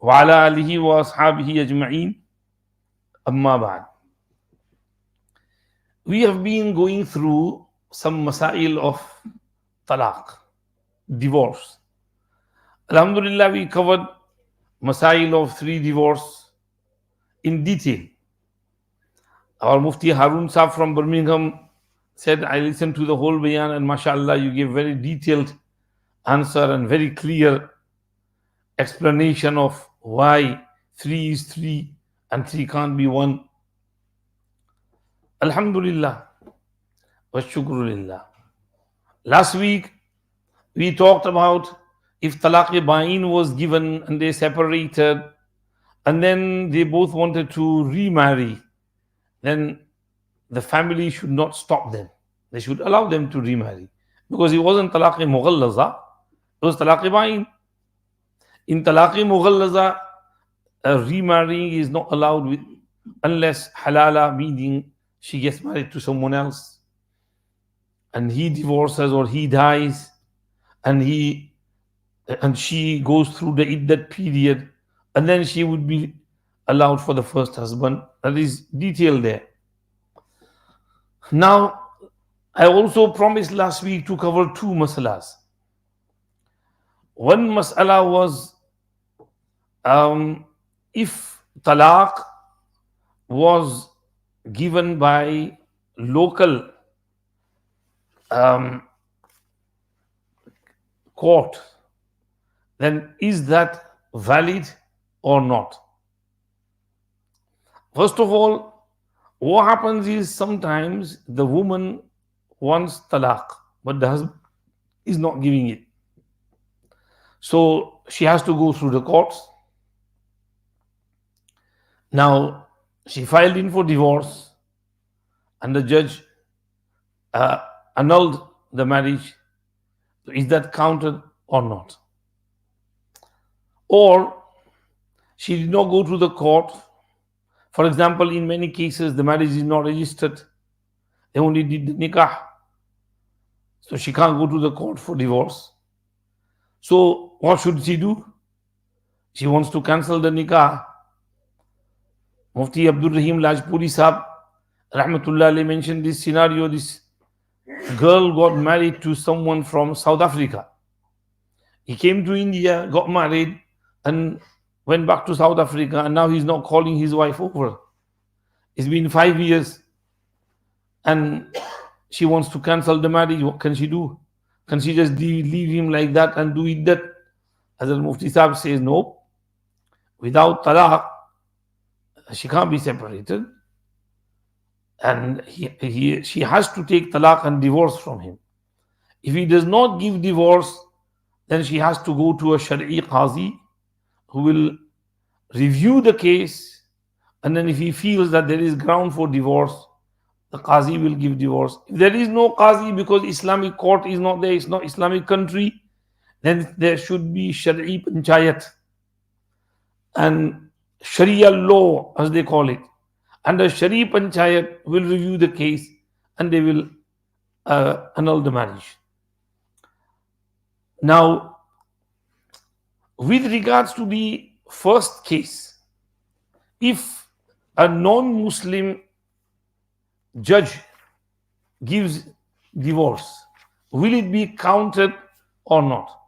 وعلى آله وأصحابه أجمعين أما بعد. We have been going through some masail of talaq, divorce. Alhamdulillah, we covered masail of 3 divorce in detail. Our Mufti Harun Saab from Birmingham said, I listened to the whole bayan and mashallah, you gave very detailed answer and very clear explanation of why 3 is 3 and 3 can't be 1. Alhamdulillah wa shukrulillah. Last week we talked about if talaq-e-ba'in was given and they separated and then they both wanted to remarry, then the family should not stop them. They should allow them to remarry. Because it wasn't talaq-e-mughallaza, it was talaq-e-ba'in. In talaq-e-mughallaza, remarrying is not allowed unless halala, meaning she gets married to someone else and he divorces or he dies and she goes through the iddat period, and then she would be allowed for the first husband. That is detailed there. Now, I also promised last week to cover 2 masalas. One masala was if talaq was given by local court, then is that valid or not? First of all, what happens is sometimes the woman wants talaq, but the husband is not giving it. So she has to go through the courts. Now, she filed in for divorce and the judge annulled the marriage. Is that counted or not? Or she did not go to the court. For example, in many cases, the marriage is not registered. They only did the nikah. So she can't go to the court for divorce. So what should she do? She wants to cancel the nikah. Mufti Abdul Rahim Lajpuri Sahab, Rahmatullah alayhi, mentioned this scenario. This girl got married to someone from South Africa. He came to India, got married, and went back to South Africa, and now he's not calling his wife over. It's been 5 years, and she wants to cancel the marriage. What can she do? Can she just leave him like that and do it that? As Mufti Sahib says, no. Without talaq, she can't be separated. And she has to take talaq and divorce from him. If he does not give divorce, then she has to go to a Shariah Kazi who will review the case, and then if he feels that there is ground for divorce, the Qazi will give divorce. If there is no Qazi because Islamic court is not there, it's not Islamic country, then there should be Shariah Panchayat and Sharia law, as they call it. And the Sharia Panchayat will review the case and they will annul the marriage. Now, with regards to the first case, if a non-Muslim judge gives divorce, will it be counted or not?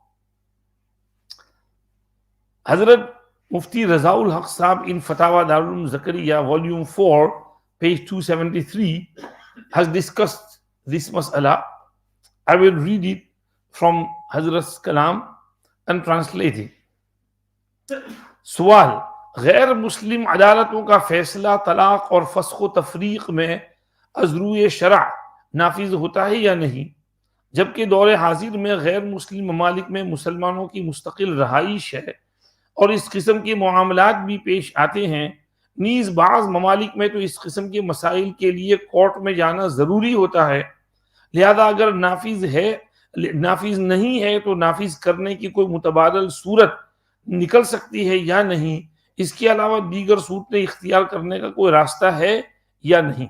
Hazrat Mufti Razaul Haq Sahab in Fatawa Darul Zakaria, volume 4, page 273, has discussed this mas'ala. I will read it from Hazrat's Kalam and translate it. सवाल, गैर मुस्लिम अदालतों का फैसला तलाक और फस्ख व तफरीक में अज़रूए शरअ नाफिज होता है या नहीं, जबकि दौर हाजिर में गैर मुस्लिम ममालिक में मुसलमानों की मुस्तकिल रहाइश है और इस किस्म के मामलात भी पेश आते हैं। नीज़ बाज़ ममालिक में तो इस किस्म के मसाइल के लिए कोर्ट में जाना ज़रूरी होता है। लिहाजा अगर नाफिज नहीं है तो नाफिज करने की कोई मुतबादल सूरत निकल सकती है या नहीं, इसके अलावा दीगर सूरतें इख्तियार करने का कोई रास्ता है या नहीं?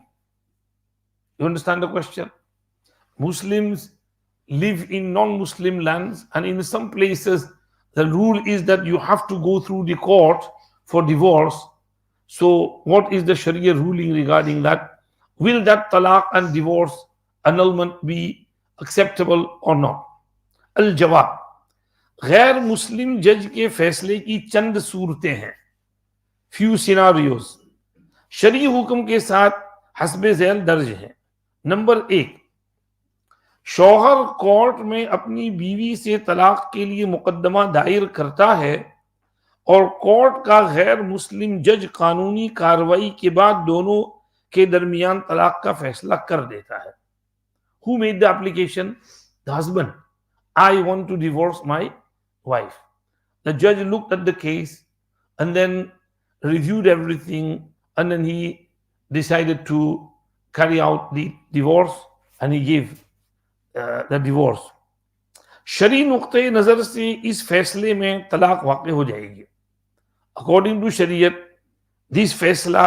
You understand the question? Muslims live in non-Muslim lands, and in some places the rule is that you have to go through the court for divorce. So, what is the Sharia ruling regarding that? Will that talaq and divorce annulment be acceptable or not? Al Jawab, गैर मुस्लिम जज के फैसले की चंद सूरतें हैं, few scenarios शरी हुक्म के साथ हस्बे झैल दर्ज हैं। नंबर 1, शौहर कोर्ट में अपनी बीवी से तलाक के लिए मुकदमा दायर करता है और कोर्ट का गैर मुस्लिम जज कानूनी कार्रवाई के बाद दोनों के दरमियान तलाक का फैसला कर देता है। Who made the application? The husband. I want to divorce my wife. The judge looked at the case and then reviewed everything, and then he decided to carry out the divorce, and he gave the divorce. शरी नुक्ते नजर से इस फैसले में तलाक वाक़ हो जाएगी। According to शरीयत, this फैसला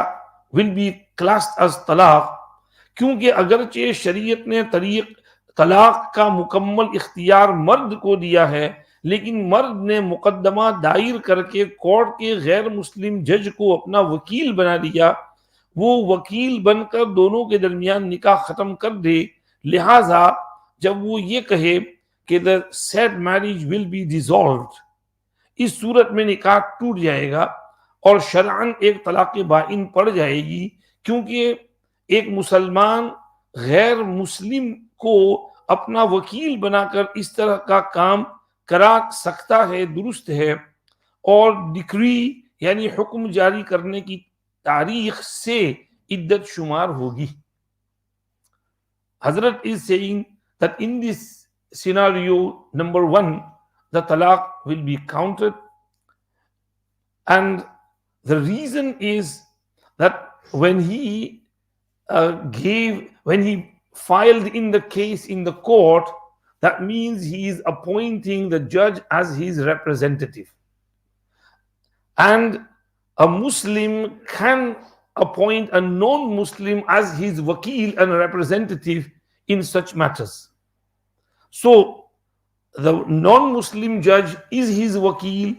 will be classed as तलाक, क्योंकि अगरचे शरीयत ने तलाक का मुकम्मल इख्तियार मर्द को दिया है, लेकिन मर्द ने मुकदमा दायर करके कोर्ट के गैर मुस्लिम जज को अपना वकील बना दिया। वो वकील बनकर दोनों के दरमियान निकाह खत्म कर दे। लिहाजा जब वो ये कहे कि the said marriage will be dissolved, इस सूरत में निकाह टूट जाएगा और शरअन एक तलाक बाइन पड़ जाएगी, क्योंकि एक मुसलमान गैर मुस्लिम को अपना वकील बनाकर इस तरह का काम करा सकता है, दुरुस्त है। और डिक्री यानी हुक्म जारी करने की तारीख से इद्दत शुमार होगी। हजरत is saying that in this scenario number 1, the talaq will be counted, and the reason is that when he filed in the case in the court, that means he is appointing the judge as his representative, and a Muslim can appoint a non-Muslim as his wakil and representative in such matters. So the non-Muslim judge is his wakil,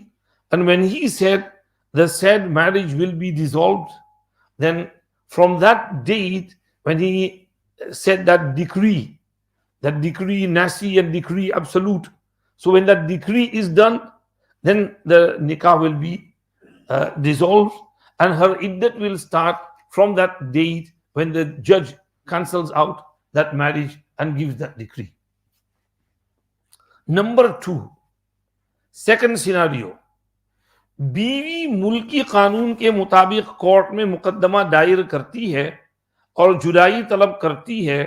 and when he said the said marriage will be dissolved, then from that date when he said that decree nasi and decree absolute, so when that decree is done, then the nikah will be dissolved, and her iddat will start from that date when the judge cancels out that marriage and gives that decree. Number 2, second scenario, बीवी मुल्की कानून के मुताबिक court में मुकदमा दायर करती है और जुदाई तलब करती है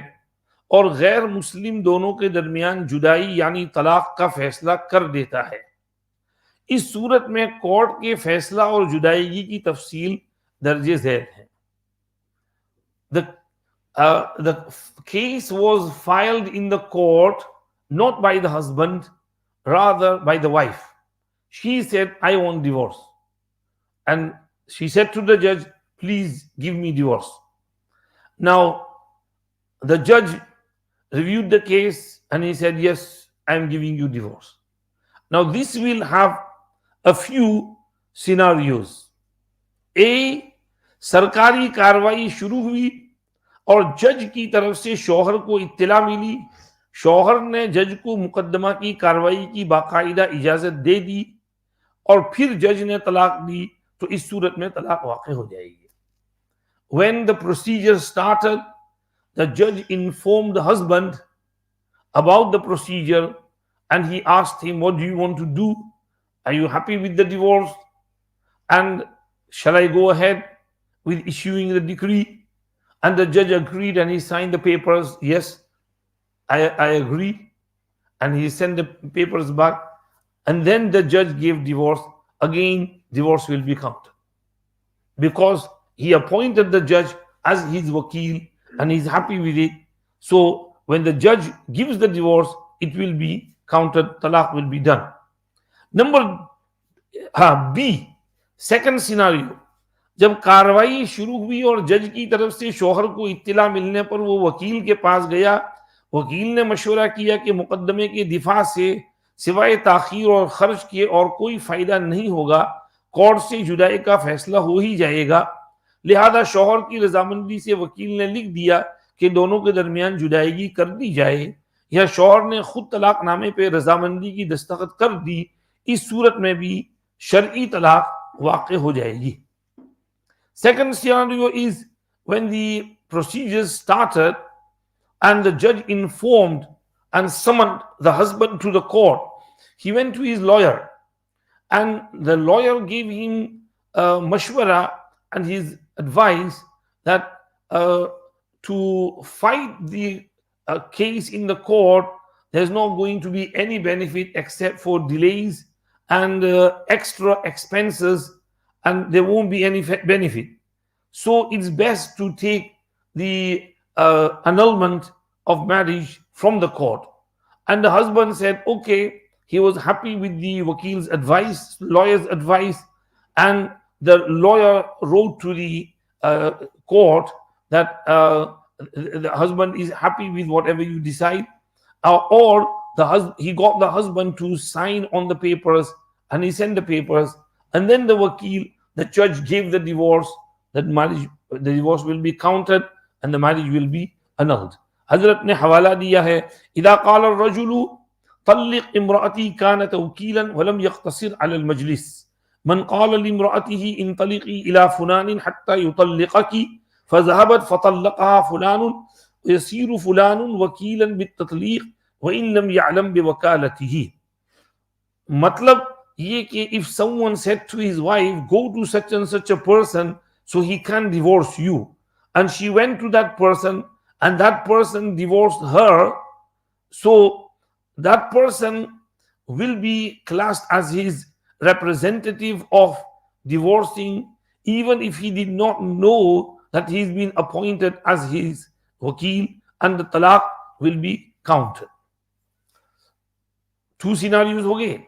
और गैर मुस्लिम दोनों के दरमियान जुदाई यानी तलाक का फैसला कर देता है। इस सूरत में कोर्ट के फैसला और जुदाईगी की तफसील दर्जे झैल है। The case was filed in the court not by the husband, rather by the wife. She said, I want divorce. And she said to the judge, please give me divorce. Now, the judge reviewed the case and he said, yes, I am giving you divorce. Now, this will have a few scenarios. A, सरकारी कार्रवाई शुरू हुई और जज की तरफ से शौहर को इत्तला मिली, शौहर ने जज को मुकदमा की कार्रवाई की बाकायदा इजाजत दे दी और फिर जज ने तलाक दी, तो इस सूरत में तलाक वाक़ हो जाएगी। When the procedure started, the judge informed the husband about the procedure and he asked him, what do you want to do? Are you happy with the divorce? And shall I go ahead with issuing the decree? And the judge agreed and he signed the papers. Yes, I agree. And he sent the papers back. And then the judge gave divorce. Again, divorce will be counted, because he appointed the judge as his wakil and he's happy with it. So when the judge gives the divorce, it will be counted, talaq will be done. Number B, second scenario, जब कार्रवाई शुरू हुई और जज की तरफ से शौहर को इत्तला मिलने पर वो वकील के पास गया, वकील ने मशवरा किया कि मुकदमे के दिफा से सिवाय ताखीर और खर्च के और कोई फायदा नहीं होगा, कोर्ट से जुदाई का फैसला हो ही जाएगा। लिहाजा शौहर की रजामंदी से वकील ने लिख दिया कि दोनों के दरमियान जुदाई कर दी जाए, या शौहर ने खुद तलाकनामे पे रजामंदी की दस्तखत कर दी, इस सूरत में भी शरई तलाक वाक़ हो जाएगी। Second scenario is when the procedures started and the judge informed and summoned the husband to the court. He went to his lawyer and the lawyer gave him mashwara and his advice that to fight the case in the court, there's not going to be any benefit except for delays and extra expenses, and there won't be any benefit. So it's best to take the annulment of marriage from the court. And the husband said, okay, he was happy with the wakil's advice, lawyer's advice, and the lawyer wrote to the court that the husband is happy with whatever you decide, or he got the husband to sign on the papers, and he sent the papers, and then the wakil, the judge, gave the divorce. That marriage, the divorce will be counted and the marriage will be annulled. हजरत ने हवाला दिया है, इदा क़ाल अर्रजुलु तल्लिक़ इम्रअती कानत वकीलन वलम यक़्तसिर अलल मजलिस मन क़ाल लिम्रअतिही इंतलिक़ी इला फुलानिन हत्ता युतल्लिक़की फ़ज़हबत फ़तल्लक़हा फुलानुन यसीरु फुलानुन वकीलन बित्तत्लीक़ व इन लम यअलम बिवकालतिही। मतलब ये कि if someone said to his wife, go to such and such a person so he can divorce you, and she went to that person and that person divorced her, so that person will be classed as his representative of divorcing, even if he did not know that he's been appointed as his wakil, and the talaq will be counted. Two scenarios हो गए.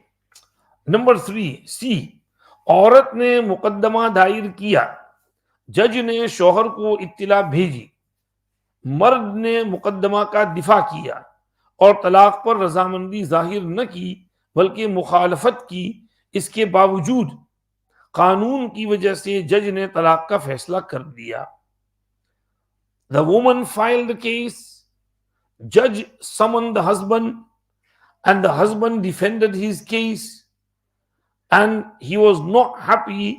Number 3 सी, औरत ने मुकदमा दायर किया, जज ने शौहर को इत्तिला भेजी, मर्द ने मुकदमा का दिफा किया और तलाक पर रजामंदी जाहिर न की बल्कि मुखालफत की, इसके बावजूद कानून की वजह से जज ने तलाक का फैसला कर दिया। The woman filed the case, जज summoned the husband and the husband defended his case, and he was not happy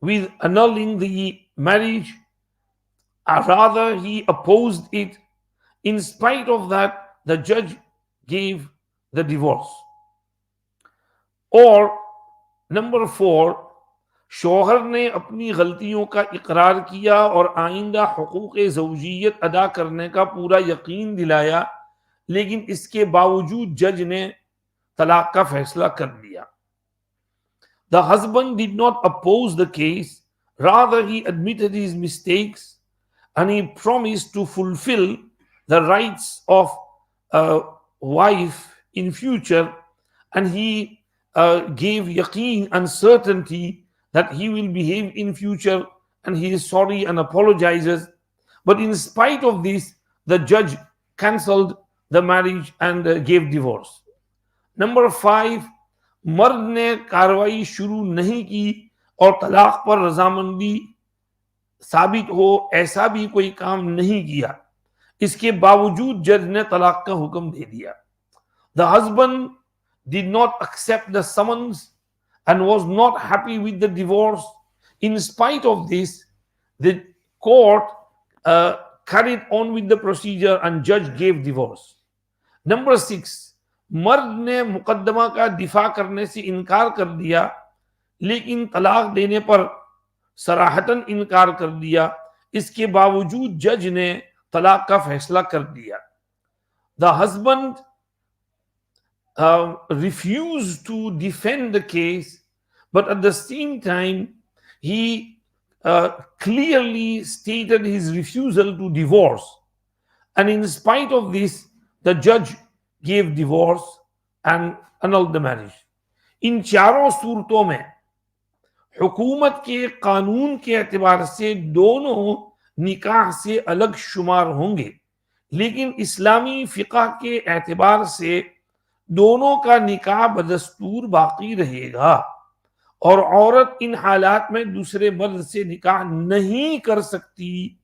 with annulling the marriage, or rather he opposed it. In spite of that, the judge gave the divorce. Or number 4, शौहर ने अपनी गलतियों का इकरार किया और आइंदा हुकूक ज़ौजियत अदा करने का पूरा यकीन दिलाया, लेकिन इसके बावजूद जज ने तलाक का फैसला कर दिया। The husband did not oppose the case, rather he admitted his mistakes and he promised to fulfill the rights of a wife in future, and he gave yaqeen and certainty that he will behave in future, and he is sorry and apologizes. But in spite of this, the judge cancelled the marriage and gave divorce. Number 5, मर्द ने कार्रवाई शुरू नहीं की और तलाक पर रजामंदी साबित हो ऐसा भी कोई काम नहीं किया, इसके बावजूद जज ने तलाक का हुक्म दे दिया। The husband did not accept the summons and was not happy with the divorce. In spite of this, the court carried on with the procedure and judge gave divorce. Number 6, मर्द ने मुकदमा का दिफा करने से इनकार कर दिया, लेकिन तलाक देने पर सराहतन इनकार कर दिया, इसके बावजूद जज ने तलाक का फैसला कर दिया। The husband refused to defend the case, but at the same time he clearly stated his refusal to divorce, and in spite of this the judge gave divorce and annulled the marriage. इन चारों सूरतों में हुकूमत के कानून के एतबार से दोनों निकाह से अलग शुमार होंगे, लेकिन इस्लामी फिक़ह के एतबार से दोनों का निकाह बदस्तूर बाकी रहेगा और औरत इन हालात में दूसरे मर्द से निकाह नहीं कर सकती।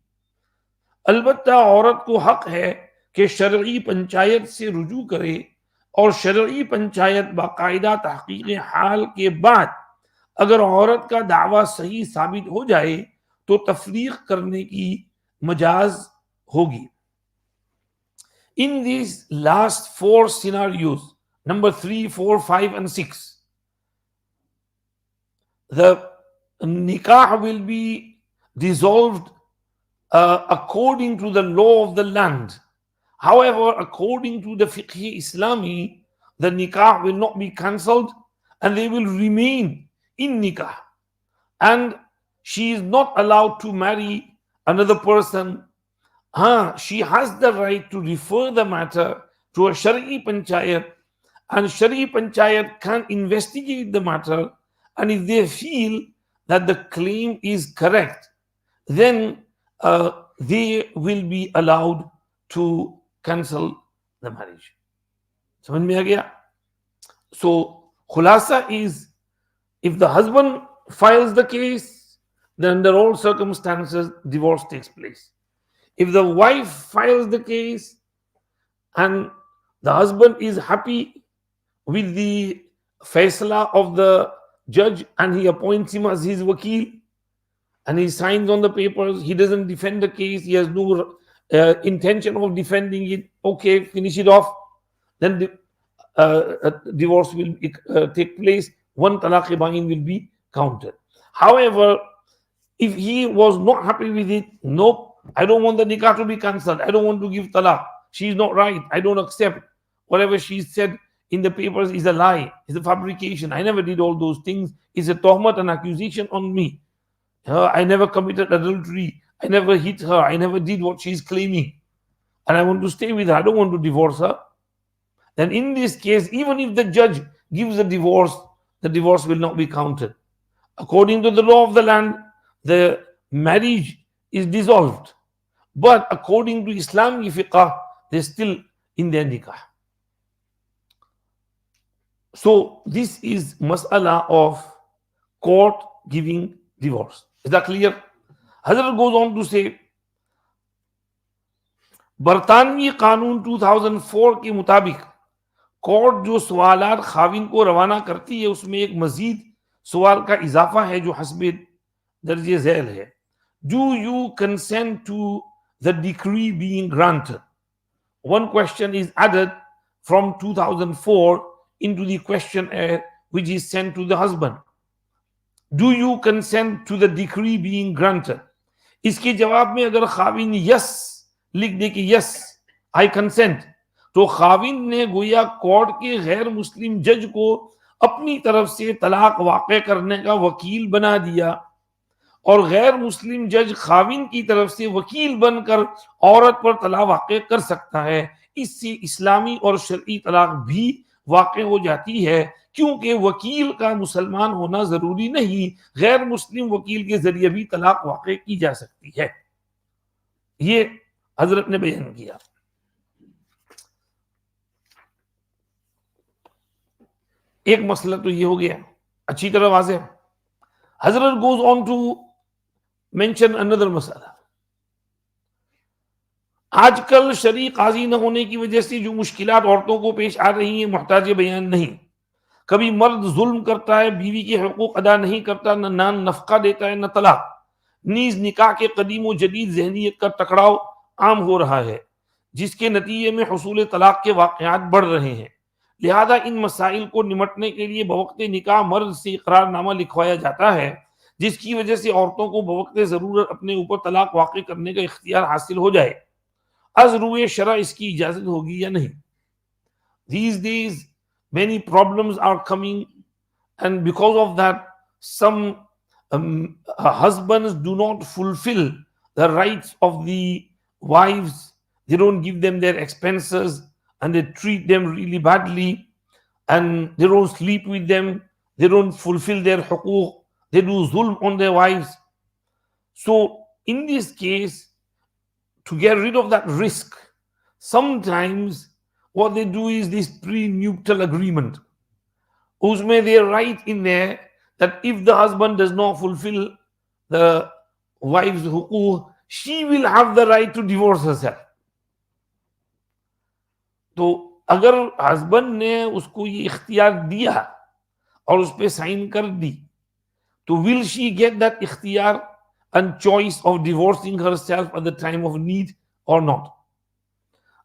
अलबत्ता औरत को हक है कि शरई पंचायत से रुजू करे और शरई पंचायत बाकायदा तहकीक हाल के बाद अगर औरत का दावा सही साबित हो जाए तो तफरीक करने की मजाज होगी। In this last four scenarios, number 3, 4, 5 and 6, the nikah will be dissolved according to the law of the land. However, according to the fiqh Islami, the nikah will not be cancelled and they will remain in nikah. And she is not allowed to marry another person. She has the right to refer the matter to a Shariah panchayat, and Shariah panchayat can investigate the matter, and if they feel that the claim is correct, then they will be allowed to cancel the marriage. समझ में आ गया? So khulasa is, if the husband files the case, then under all circumstances divorce takes place. If the wife files the case and the husband is happy with the faisla of the judge and he appoints him as his wakil and he signs on the papers, he doesn't defend the case, he has no intention of defending it, okay, finish it off, then the divorce will take place, one talaq-e-bain will be counted. However, if he was not happy with it, nope, I don't want the nikah to be cancelled, I don't want to give talaq, she's not right, I don't accept, whatever she said in the papers is a lie, is a fabrication, I never did all those things, it's a tuhmat, an accusation on me, I never committed adultery, I never hit her, I never did what she's claiming, and I want to stay with her, I don't want to divorce her. Then in this case, even if the judge gives the divorce will not be counted. According to the law of the land, the marriage is dissolved. But according to Islamic fiqh, they're still in their nikah. So this is mas'ala of court giving divorce. Is that clear? Hazrat goes on to say, बरतानवी कानून 2004 के मुताबिक court जो सवालात खाविन को रवाना करती है उसमें एक मजीद सवाल का इजाफा है जो हस्बे दर्जे झैल है. Do you consent to the decree being granted? One question is added from 2004 into the questionnaire which is sent to the husband. Do you consent to the decree being granted? इसके जवाब में अगर खाविन यस लिख दे कि yes I consent, तो खाविन ने गोया court के गैर मुस्लिम जज को अपनी तरफ से तलाक वाक़े करने का वकील बना दिया और गैर मुस्लिम जज खाविन की तरफ से वकील बनकर औरत पर तलाक वाक़े कर सकता है. इससे इस्लामी और शरई तलाक भी वाक़े हो जाती है, क्योंकि वकील का मुसलमान होना जरूरी नहीं, गैर मुस्लिम वकील के जरिए भी तलाक वाक़े की जा सकती है. ये हजरत ने बयान किया. एक मसला तो ये हो गया अच्छी तरह वाज़ेह. हजरत goes on to mention another मसला. आजकल शरई काजी न होने की वजह से जो मुश्किलात औरतों को पेश आ रही हैं मुहताज बयान नहीं. कभी मर्द जुल्म करता है, बीवी के हुकूक अदा नहीं करता, न नान नफका देता है, न तलाक. नीज निकाह के कदीम व जदीद जहनीत का टकराव आम हो रहा है, जिसके नतीजे में हुसूल तलाक के वाक़यात बढ़ रहे हैं. लिहाजा इन मसाइल को निमटने के लिए बवक्ते निकाह मर्द से इकरारनामा लिखवाया जाता है, जिसकी वजह से औरतों को बवक्ते ज़रूरत अपने ऊपर तलाक वाक़े करने का इख्तियार हासिल हो जाए. अज़ रुए शरा इसकी इजाज़त होगी या नहीं. These days many problems are coming, and because of that some husbands do not fulfill the rights of the wives. They don't give them their expenses and they treat them really badly, and they don't sleep with them, they don't fulfill their huquq, they do zulm on their wives. So in this case, to get rid of that risk, sometimes what they do is this pre-nuptial agreement. Usme they write in there that if the husband does not fulfill the wife's huquq, she will have the right to divorce herself. तो अगर husband ने उसको ये इख्तियार दिया और उस पर साइन कर दी, तो will she get that इख्तियार and choice of divorcing herself at the time of need or not?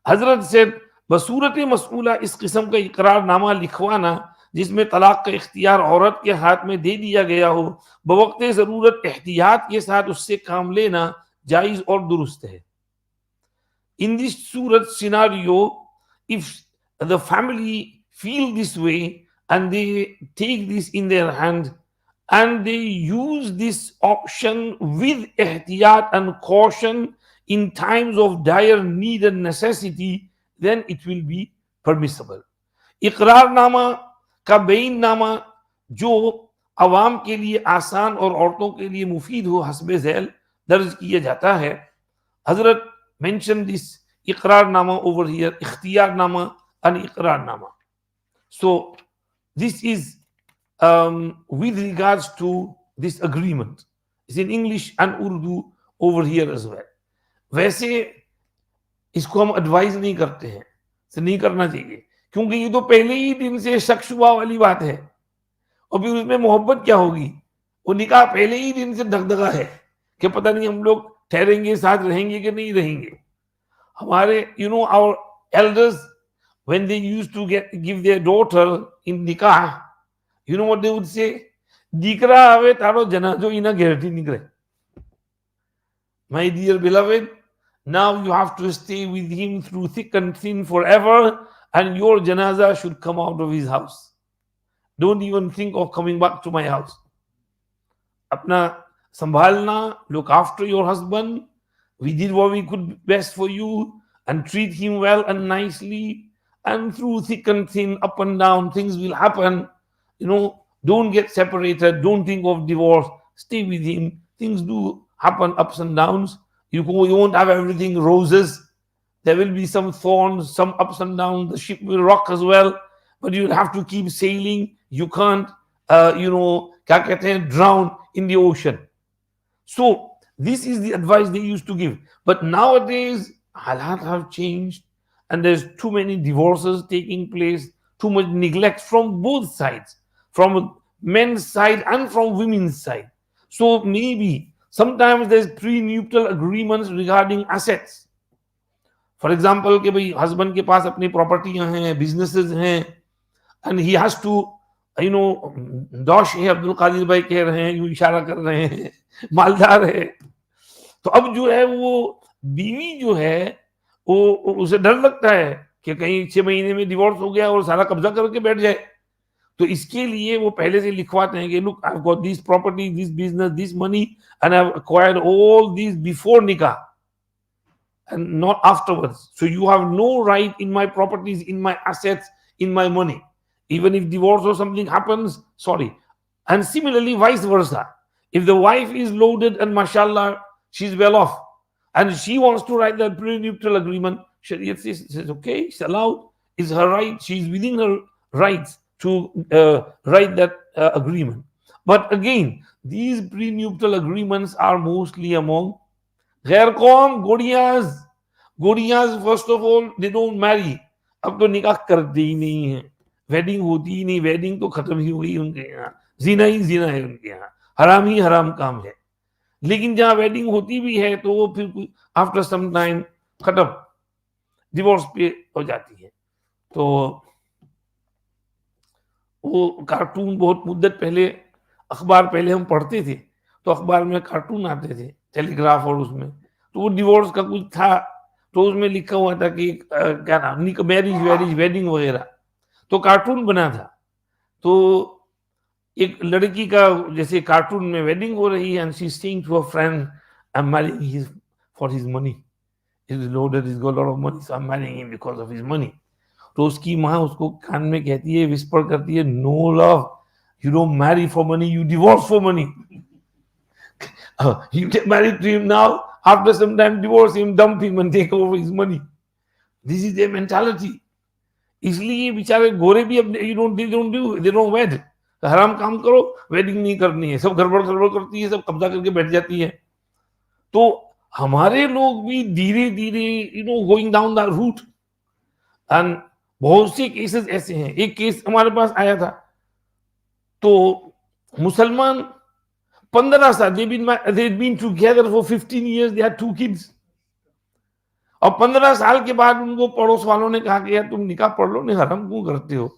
हजरत से बसूरत मसूला इस किस्म का इकरारनामा लिखवाना जिसमें तलाक का इख्तियार औरत के हाथ में दे दिया गया हो, बवक्त जरूरत एहतियात के साथ उससे काम लेना जायज और दुरुस्त है. In this surat scenario, if the family feel this way and they take this in their hand and they use this option with ihtiyat and caution in times of dire need and necessity, then it will be permissible. इकरारनामा का बेईनामा जो अवाम के लिए आसान और औरतों के लिए मुफीद हो हस्बे झैल दर्ज किया जाता है. हजरत mention this iqrarnama over here, ikhtiyarnama and iqrarnama. So this is with regards to this agreement. It's in English and Urdu over here as well. वैसे इसको हम एडवाइज नहीं करते हैं, से नहीं करना चाहिए, क्योंकि ये तो पहले ही दिन से शक शुबा वाली बात है, और फिर उसमें मोहब्बत क्या होगी? वो निकाह पहले ही दिन से दगदगा है कि पता नहीं हम लोग ठहरेंगे, साथ रहेंगे कि नहीं रहेंगे. हमारे our elders, when they used to give their daughter in nikah, what they would say? Dikra ave taro janazo ina gerti nikre. My dear beloved, now you have to stay with him through thick and thin forever, and your janaza should come out of his house. Don't even think of coming back to my house. Apna संभालना, look after your husband. We did what we could best for you, and treat him well and nicely, and through thick and thin, up and down, things will happen. Don't get separated, don't think of divorce, stay with him. Things do happen, ups and downs. You won't have everything roses. There will be some thorns, some ups and downs. The ship will rock as well, but you'll have to keep sailing. You can't drown in the ocean. So this is the advice they used to give. But nowadays, halat have changed, and there's too many divorces taking place, too much neglect from both sides, from men's side and from women's side. So maybe sometimes there's prenuptial agreements regarding assets. For example, कि भाई husband के पास अपनी प्रॉपर्टियां हैं, businesses हैं, and he has to, दोष है, अब्दुल कादिर भाई कह रहे हैं, यूं इशारा कर रहे हैं, मालदार है. तो अब जो है वो बीवी जो है वो उसे डर लगता है कि कहीं 6 महीने में डिवोर्स हो गया और सारा कब्जा करके बैठ जाए. तो इसके लिए वो पहले से लिखवाते हैं कि look, I've got this property, this business, this money, and I've acquired all these before nikah and not afterwards. So you have no right in my properties, in my assets, in my money. Even if divorce or something happens, sorry. And similarly, vice versa. If the wife is loaded and mashallah, she's well off, and she wants to write that prenuptial agreement, Shariah says okay, it's allowed, it's her right, she's within her rights to write that agreement. But again, these prenuptial agreements are mostly among ghair qaum, Godiyas, first of all, they don't marry. अब तो निकाह करते ही नहीं है, wedding होती ही नहीं, wedding तो खत्म ही हो गई उनके यहाँ, जिना ही जिना है उनके यहाँ, हराम ही हराम काम है. लेकिन जहाँ वेडिंग होती भी है तो वो फिर आफ्टर सम टाइम खत्म, डिवोर्स पे हो जाती है. तो वो कार्टून बहुत मुद्दत पहले, अखबार पहले हम पढ़ते थे तो अखबार में कार्टून आते थे, टेलीग्राफ, और उसमें तो वो डिवोर्स का कुछ था, तो उसमें लिखा हुआ था कि क्या नाम, मैरिज वेडिंग वगैरह, तो कार्टून बना था. तो एक लड़की का जैसे कार्टून में वेडिंग हो रही है, and she is saying to a friend, I am marrying him for his money, he is loaded, he is got lot of money, so I am marrying him because of his money. तो उसकी माँ उसको कान में कहती है, whisper करती है, no love, you don't marry for money, you divorce for money. You get married to him now, after some time divorce him, dump him and take over his money. This is their mentality. इसलिए बेचारे गोरे भी अब they don't वेड, हराम काम करो, wedding नहीं करनी है, सब गड़बड़ गड़बड़ करती है, सब कब्जा करके बैठ जाती है। तो हमारे लोग भी धीरे धीरे going down the route, and बहुत से केसेस ऐसे हैं। एक केस हमारे पास आया था, तो मुसलमान 15 साल, they've been together for 15 years, they had 2 kids, और 15 साल के बाद उनको पड़ोस वालों ने कहा कि यार तुम निकाह पढ़ लो, नहीं हराम क्यों करते हो।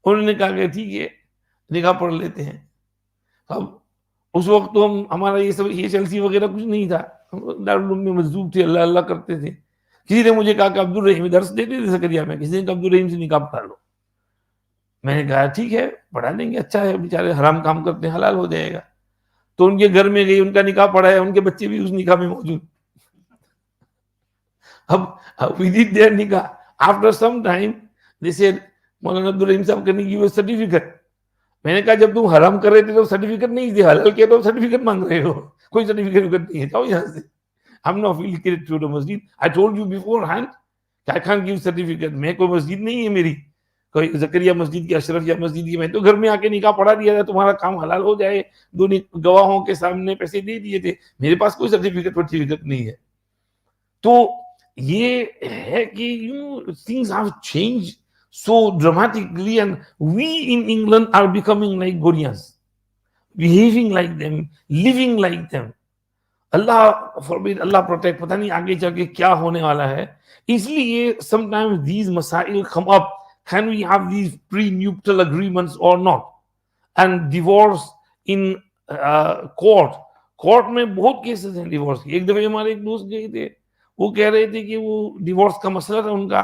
उन्होंने कहा कि ठीक है निकाह पढ़ लेते हैं। अब उस वक्त तो हमारा ये सब ये चलसी वगैरह कुछ नहीं था, दारुल में मजदूर थे, अल्लाह अल्लाह करते थे। किसी ने मुझे कहा कि अब्दुल रहीम दर्स देते थे सकरिया में, किसी ने कहा अब्दुल रहीम से निकाह पढ़ा लो। मैंने कहा ठीक है पढ़ा देंगे, अच्छा है, बेचारे हराम काम करते हैं, हलाल हो जाएगा। तो उनके घर में गई, उनका निकाह पढ़ा है, उनके बच्चे भी उस निकाह में मौजूद। अब we did their nikah. After some time, they said, मौलाना अब्दुल रहीम साहब कैन गिव अस सर्टिफिकेट। मैंने कहा जब तुम हराम कर रहे थे तो सर्टिफिकेट नहीं थे, हलाल किया तो सर्टिफिकेट मांग रहे हो, कोई सर्टिफिकेट नहीं है, जाओ यहाँ से। I'm not affiliated to the masjid. I told you beforehand, I can't give certificate. मैं कोई मस्जिद नहीं है मेरी, कोई जकरिया मस्जिद की, अशरफिया मस्जिद की, मैं तो घर में आके निकाह पढ़ा दिया था, तुम्हारा काम हलाल हो जाए, दोनों गवाहों के सामने पैसे दे दिए थे, मेरे पास कोई सर्टिफिकेट नहीं है। तो ये है कि things have changed so dramatically, and we in England are becoming like Gorians, behaving like them, living like them. Allah forbid, Allah protect, पता नहीं आगे चल के क्या होने वाला है। इसलिए समटाइम्स दीज मसाइल come up, can we have these prenuptial agreements और not, and divorce in court में बहुत केसेस हैं डिवोर्स के। एक दफे हमारे एक दोस्त गए थे, वो कह रहे थे कि वो डिवोर्स का मसला था उनका,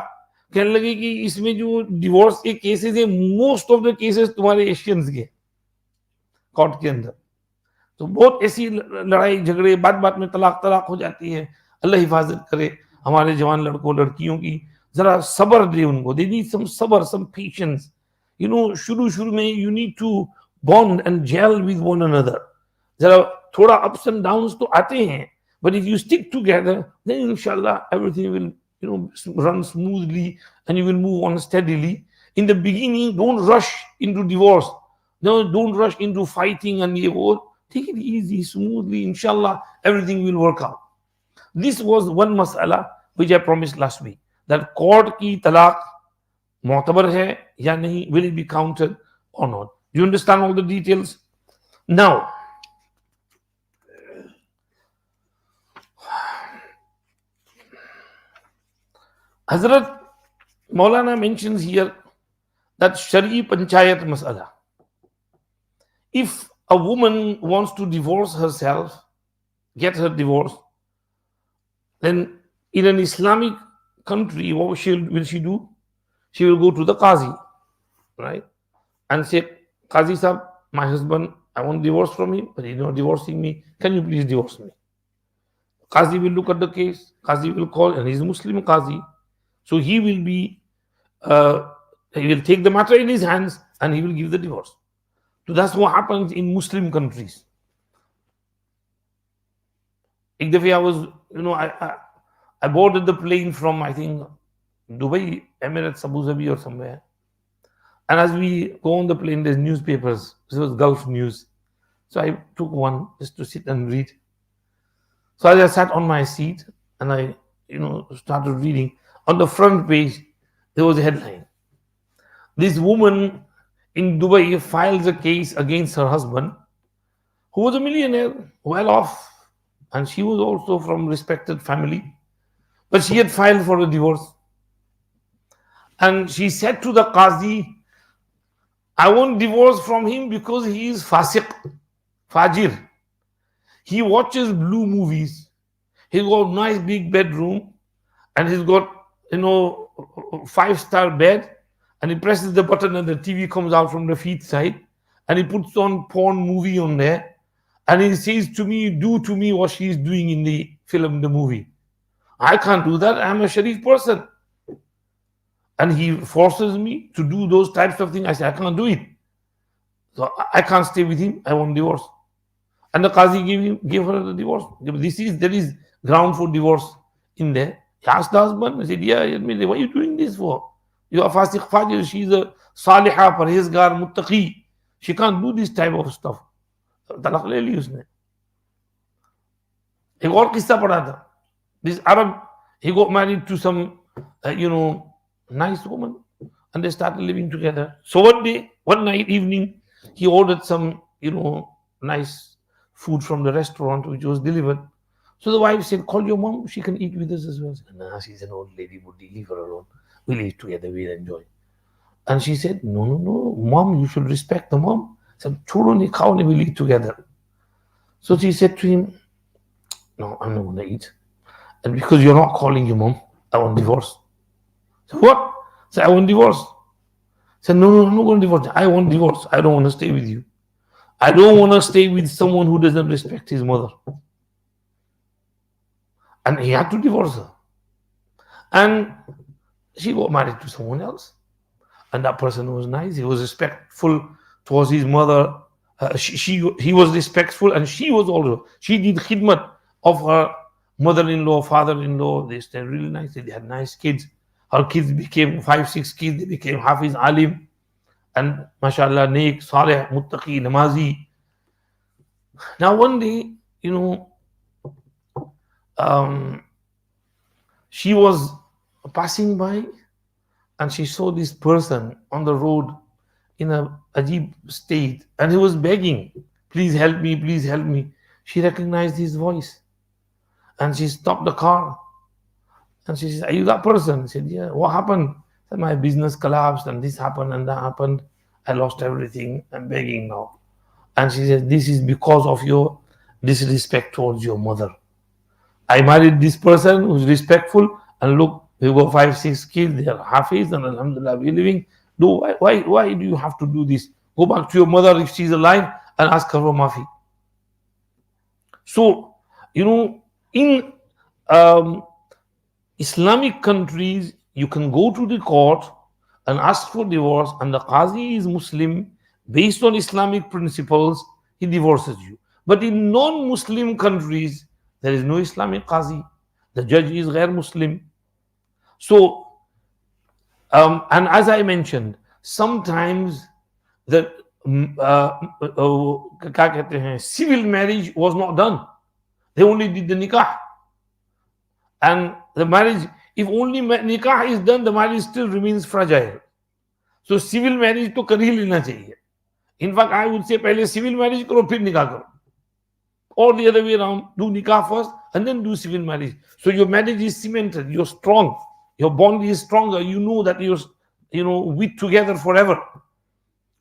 कहने लगे कि इसमें जो डिवोर्स के केसेस है, मोस्ट ऑफ द केसेस तुम्हारे एशियंस के कोर्ट के अंदर। तो बहुत ऐसी लड़ाई झगड़े, बात बात में तलाक हो जाती है। अल्लाह हिफाजत करे हमारे जवान लड़कों लड़कियों की। जरा सब्र दे उनको, दे नीड सम सब्र, सम पेशेंस। शुरू में you need to bond and gel with one another. जरा थोड़ा अप्स एंड डाउन्स तो आते हैं, but if you stick together, then inshallah everything will run smoothly and you will move on steadily. In the beginning, don't rush into divorce. No, don't rush into fighting and take it easy, smoothly, inshallah everything will work out. This was one mas'ala which I promised last week, that court ki talaq mu'tabar hai ya nahi, will it be counted or not. You understand all the details now? Hazrat Maulana mentions here that Shari Panchayat Masala. If a woman wants to divorce herself, get her divorce, then in an Islamic country, what will she do? She will go to the Kazi, right? And say, Kazi Sahab, my husband, I want divorce from him, but he's not divorcing me. Can you please divorce me? Kazi will look at the case. Kazi will call, and he's a Muslim Kazi. So he will take the matter in his hands and he will give the divorce. So that's what happens in Muslim countries. Ek dafi I was, I boarded the plane from, I think, Dubai, Emirates, Abu Dhabi or somewhere. And as we go on the plane, there's newspapers. This was Gulf News. So I took one just to sit and read. So as I sat on my seat and I, started reading, on the front page, there was a headline. This woman in Dubai files a case against her husband, who was a millionaire, well off, and she was also from respected family, but she had filed for a divorce. And she said to the Qazi, I want divorce from him because he is fasiq, fajir. He watches blue movies. He's got a nice big bedroom, and he's got 5-star bed, and he presses the button and the TV comes out from the feet side, and he puts on porn movie on there, and he says to me, do to me what she is doing in the film, the movie. I can't do that. I'm a Sharif person. And he forces me to do those types of things. I say, I can't do it. So I can't stay with him. I want divorce. And the Qazi gave her the divorce. There is ground for divorce in there. He asked the husband, I said, yeah, what are you doing this for? You are fasiq fajr, she is a salihah, parhezgar, muttaqi. She can't do this type of stuff. तलाक ले ली उसने. एक और किस्सा पढ़ा था. This Arab, he got married to some, nice woman, and they started living together. So one night evening, he ordered some, nice food from the restaurant which was delivered. So the wife said, "Call your mom, she can eat with us as well." Said, "Nah, she's an old lady, Buddhi, leave her alone. We'll eat together, we'll enjoy." And she said, "No, mom, you should respect the mom." Said, "Chodo nahi khao nahi, we'll eat together." So she said to him, "No, I'm not going to eat. And because you're not calling your mom, I want divorce." So what? Say, "I want divorce." Say, "No, I'm not going to divorce. I want divorce. I don't want to stay with you. I don't want to stay with someone who doesn't respect his mother." And he had to divorce her. And she got married to someone else. And that person was nice. He was respectful towards his mother. He was respectful, and she did khidmat of her mother-in-law, father-in-law. They stayed really nice. They had nice kids. Her kids became 5-6 kids. They became Hafiz, Alim, and mashallah, Neek, Saleh, Muttaqi, Namazi. Now one day, she was passing by, and she saw this person on the road in a ajib state, and he was begging, "Please help me, please help me." She recognized his voice, and she stopped the car, and she said, "Are you that person?" He said, "Yeah." "What happened?" He said, "My business collapsed, and this happened and that happened. I lost everything. I'm begging now." And she said, "This is because of your disrespect towards your mother. I married this person who's respectful, and look, we got 5-6 kids, they are Hafiz, and alhamdulillah, we're living. Why do you have to do this? Go back to your mother if she's alive and ask her for maafi." So, in Islamic countries, you can go to the court and ask for divorce, and the Kazi is Muslim, based on Islamic principles, he divorces you. But in non-Muslim countries, there is no Islamic Kazi. The judge is ghair Muslim. So, and as I mentioned, sometimes the civil marriage was not done. They only did the nikah. And the marriage, if only nikah is done, the marriage still remains fragile. So civil marriage to kar hi lena chahiye. In fact, I would say pehle civil marriage karo, phir nikah karo. Or the other way around, do nikah first and then do civil marriage. So your marriage is cemented, you're strong, your bond is stronger, you know that you're with together forever.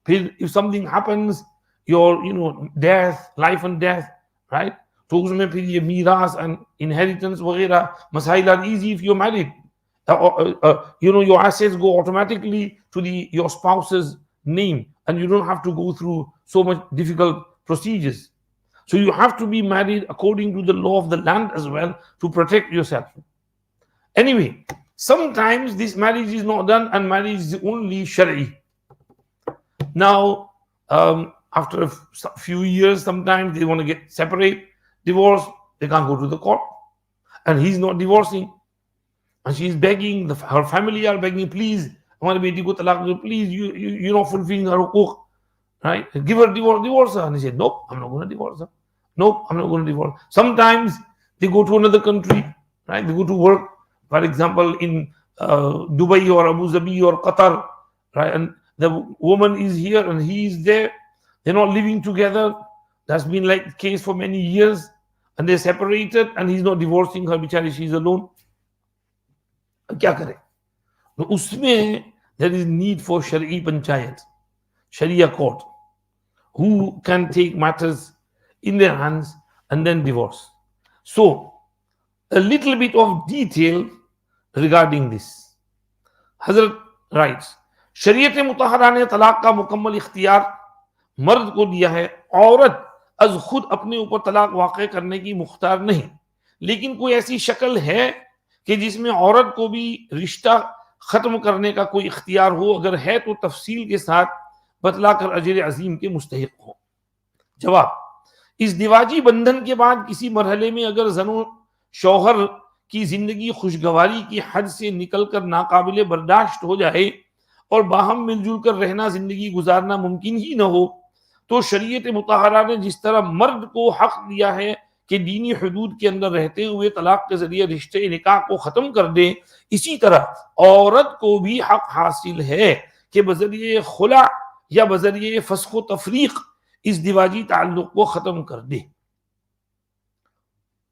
If something happens, your death, life and death, right? So usme phir ye miras and inheritance वगैरह masail are easy if you're married. Your assets go automatically to your spouse's name, and you don't have to go through so much difficult procedures. So you have to be married according to the law of the land as well to protect yourself. Anyway, sometimes this marriage is not done and marriage is only Shariah. Now, after a few years, sometimes they want to get separate, divorce, they can't go to the court. And he's not divorcing. And she's begging, her family are begging, "Please, hamari beti ko talaq do, please, you're not fulfilling her hukuk. Right? Give her divorce her." And he said, "Nope, I'm not going to divorce her. Nope, I'm not going to divorce." Sometimes they go to another country, right? They go to work, for example, in Dubai or Abu Dhabi or Qatar, right? And the woman is here and he is there. They're not living together. That's been like the case for many years. And they're separated and he's not divorcing her, bichari, she's alone. Kya kare? Usme there is need for Shari'i Panchayat, Sharia court, who can take matters in their hands and then divorce. So, a little bit of detail regarding this. Hazrat writes, शरीयत मुतहरा ने तलाक का मुकम्मल इख्तियार मर्द को दिया है. औरत अज खुद अपने ऊपर तलाक वाक़े करने की मुख्तार नहीं, लेकिन कोई ऐसी शक्ल है कि जिसमें औरत को भी रिश्ता खत्म करने का कोई इख्तियार हो. अगर है तो तफसील के साथ बतलाकर अजर अजीम के मुस्तहिक हो. जवाब, इस दिवाजी बंधन के बाद किसी मरहले में अगर जनो शौहर कि जिंदगी खुशगवारी की हद से निकलकर नाकाबिले बर्दाश्त हो जाए और बाहम मिलजुल कर रहना जिंदगी गुजारना मुमकिन ही न हो, तो शरीयत मुतहरा ने जिस तरह मर्द को हक दिया है कि दीनी हदूद के अंदर रहते हुए तलाक के जरिए रिश्ते निकाह को खत्म कर दे, इसी तरह औरत को भी हक हासिल है कि बजरिए खुला या बजरिए फस्ख तफरीक इस दिवाजी ताल्लुक को खत्म कर दे।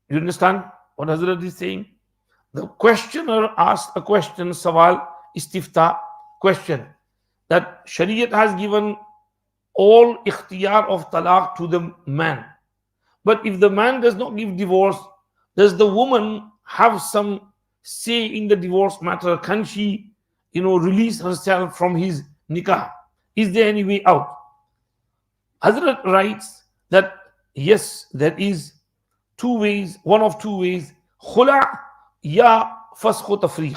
You understand what Hazrat is saying? The questioner asked a question, sawal, istifta, question, that Shariat has given all ikhtiyar of talaq to the man. But if the man does not give divorce, does the woman have some say in the divorce matter? Can she, release herself from his nikah? Is there any way out? Hazrat writes that yes, there is two ways, one of two ways, khula ya fasq tafriq.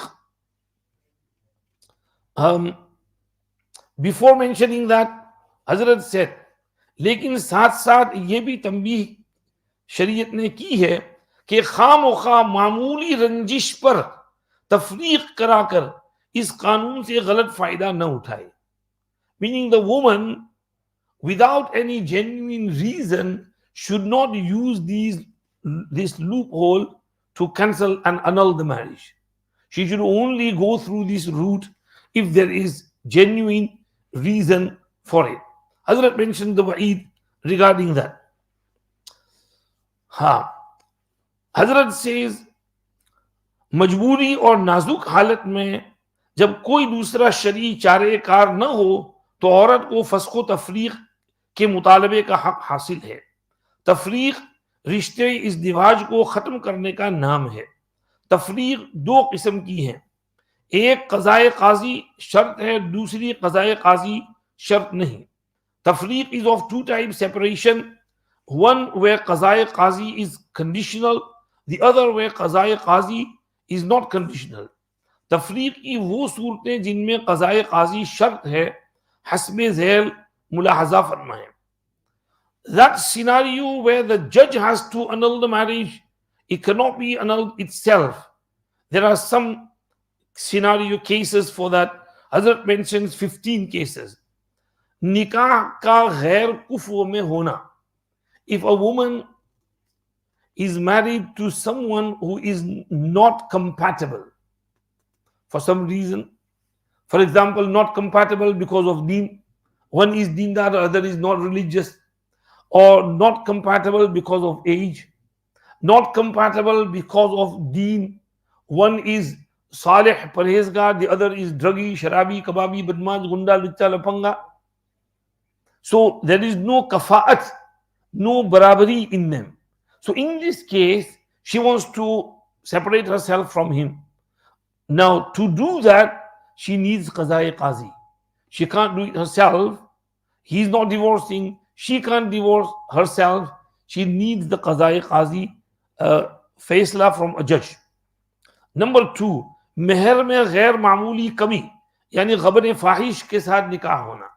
Before mentioning that, Hazrat said, लेकिन साथ साथ ये भी तंबीह शरीयत ने की है कि खामोखा मामूली रंजिश पर तफरीक कराकर इस कानून से गलत फायदा न उठाए। Meaning the woman, without any genuine reason, should not use this loophole to cancel and annul the marriage. She should only go through this route if there is genuine reason for it. Hazrat mentioned the wa'id regarding that. Hazrat says, मजबूरी और नाजुक हालत में जब कोई दूसरा शरई चारे car न हो तो औरत को फस्को तफरीक के मुतालबे का हक हासिल है। तफरीक रिश्ते इस दिवाज को खत्म करने का नाम है। तफरीक दो किस्म की है, एक क़ज़ाए क़ाज़ी शर्त है, दूसरी क़ज़ाए क़ाज़ी शर्त नहीं। तफरीक is of two type separation, one way क़ज़ाए क़ाज़ी is conditional, the other way क़ज़ाए क़ाज़ी इज नॉट कंडीशनल। तफरीक की वो सूरतें जिनमें क़ज़ाए क़ाज़ी शर्त है, हस्बे Zail मुलाहजा फरमाएं। That scenario where the judge has to annul the marriage, it cannot be annulled itself. There are some scenario cases for that. Hazrat mentions 15 cases. Nikah ka ghair kufr mein hona. If a woman is married to someone who is not compatible for some reason, for example, not compatible because of deen, one is deendar, the other is not religious, or not compatible because of age, not compatible because of deen, one is salih, parhezgar, the other is druggy, sharabi, kababi, badmaj, gunda, licha, lapanga. So there is no kafa'at, no barabari in them. So in this case, she wants to separate herself from him. Now to do that, she needs qaza'i qazi. She can't do it herself. He is not divorcing. She can't divorce herself. She needs the qaza'i qazi faisla from a judge. Number two, मेहर में गैर मामूली कमी यानी गबन फाहिश के साथ निकाह होना.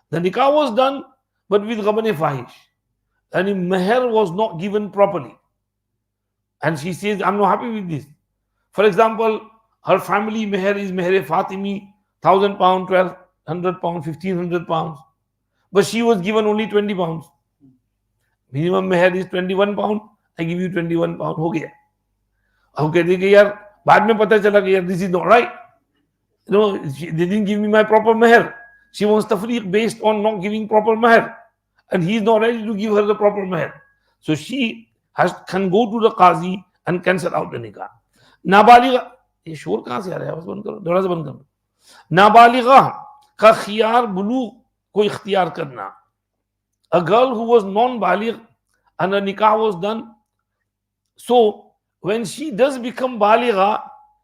The nikah was done, but with ghaban fahish. And meher was not given properly. And she says, I'm not happy with this. For example, her family meher is meher Fatimi, £1,000, £1,200, £1,500. But she was given only £20. Minimum meher is £21. I give you £21. हो गया. अब कहते कि यार बाद में पता चला कि यार this is not right. They didn't give me my proper meher. She wants tafriq based on not giving proper meher, and he is not ready to give her the proper meher. So she can go to the qazi and cancel out the nikah. नाबालिगा, ये शोर कहाँ से आ रहा है? बस बंद करो, दरवाजा बंद करो. नाबालिगा का खियार बुलूग को इख्तियार करना. A girl who was non-baligh and a nikah was done. So when she does become baligha,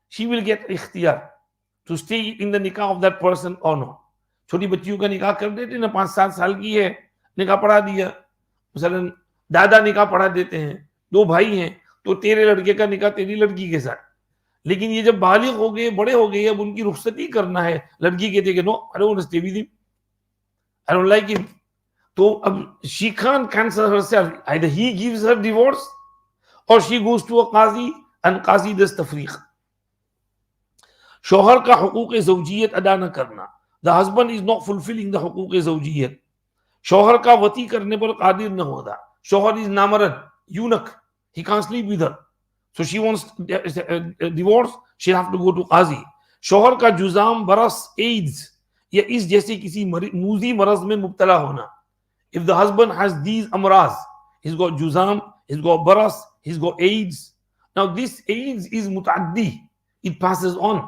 she will get ikhtiyar to stay in the nikah of that person or not. छोटी बच्चियों का निकाह कर देते ना, 5-7 साल की है, निकाह पढ़ा दिया. मसलन दादा निकाह पढ़ा देते हैं, 2 भाई हैं, तो तेरे लड़के का निकाह तेरी लड़की के साथ. लेकिन ये जब बालिग हो गए, बड़े हो गए, अब उनकी रुखसती करना है, लड़की कहती है कि no, I don't want to stay with him, I don't like him. तो अब she can't cancel herself. Either he gives her divorce or she goes to a qazi and Kazi does Tafreeq. शौहर का हुकूक ज़ौजियत अदा न करना, the husband is not fulfilling the हुकूक ज़ौजियत. शौहर का वती करने पर कादिर न होता, शौहर is नामरद, eunuch, he can't sleep with her, so she wants divorce, she'll have to go to Kazi. शौहर का जुजाम, बरस, एड्स या इस जैसे किसी मूजी मरज में मुब्तला होना. If the husband has these amraz, he's got juzam, he's got baras, he's got AIDS. Now this AIDS is mutaddi, it passes on.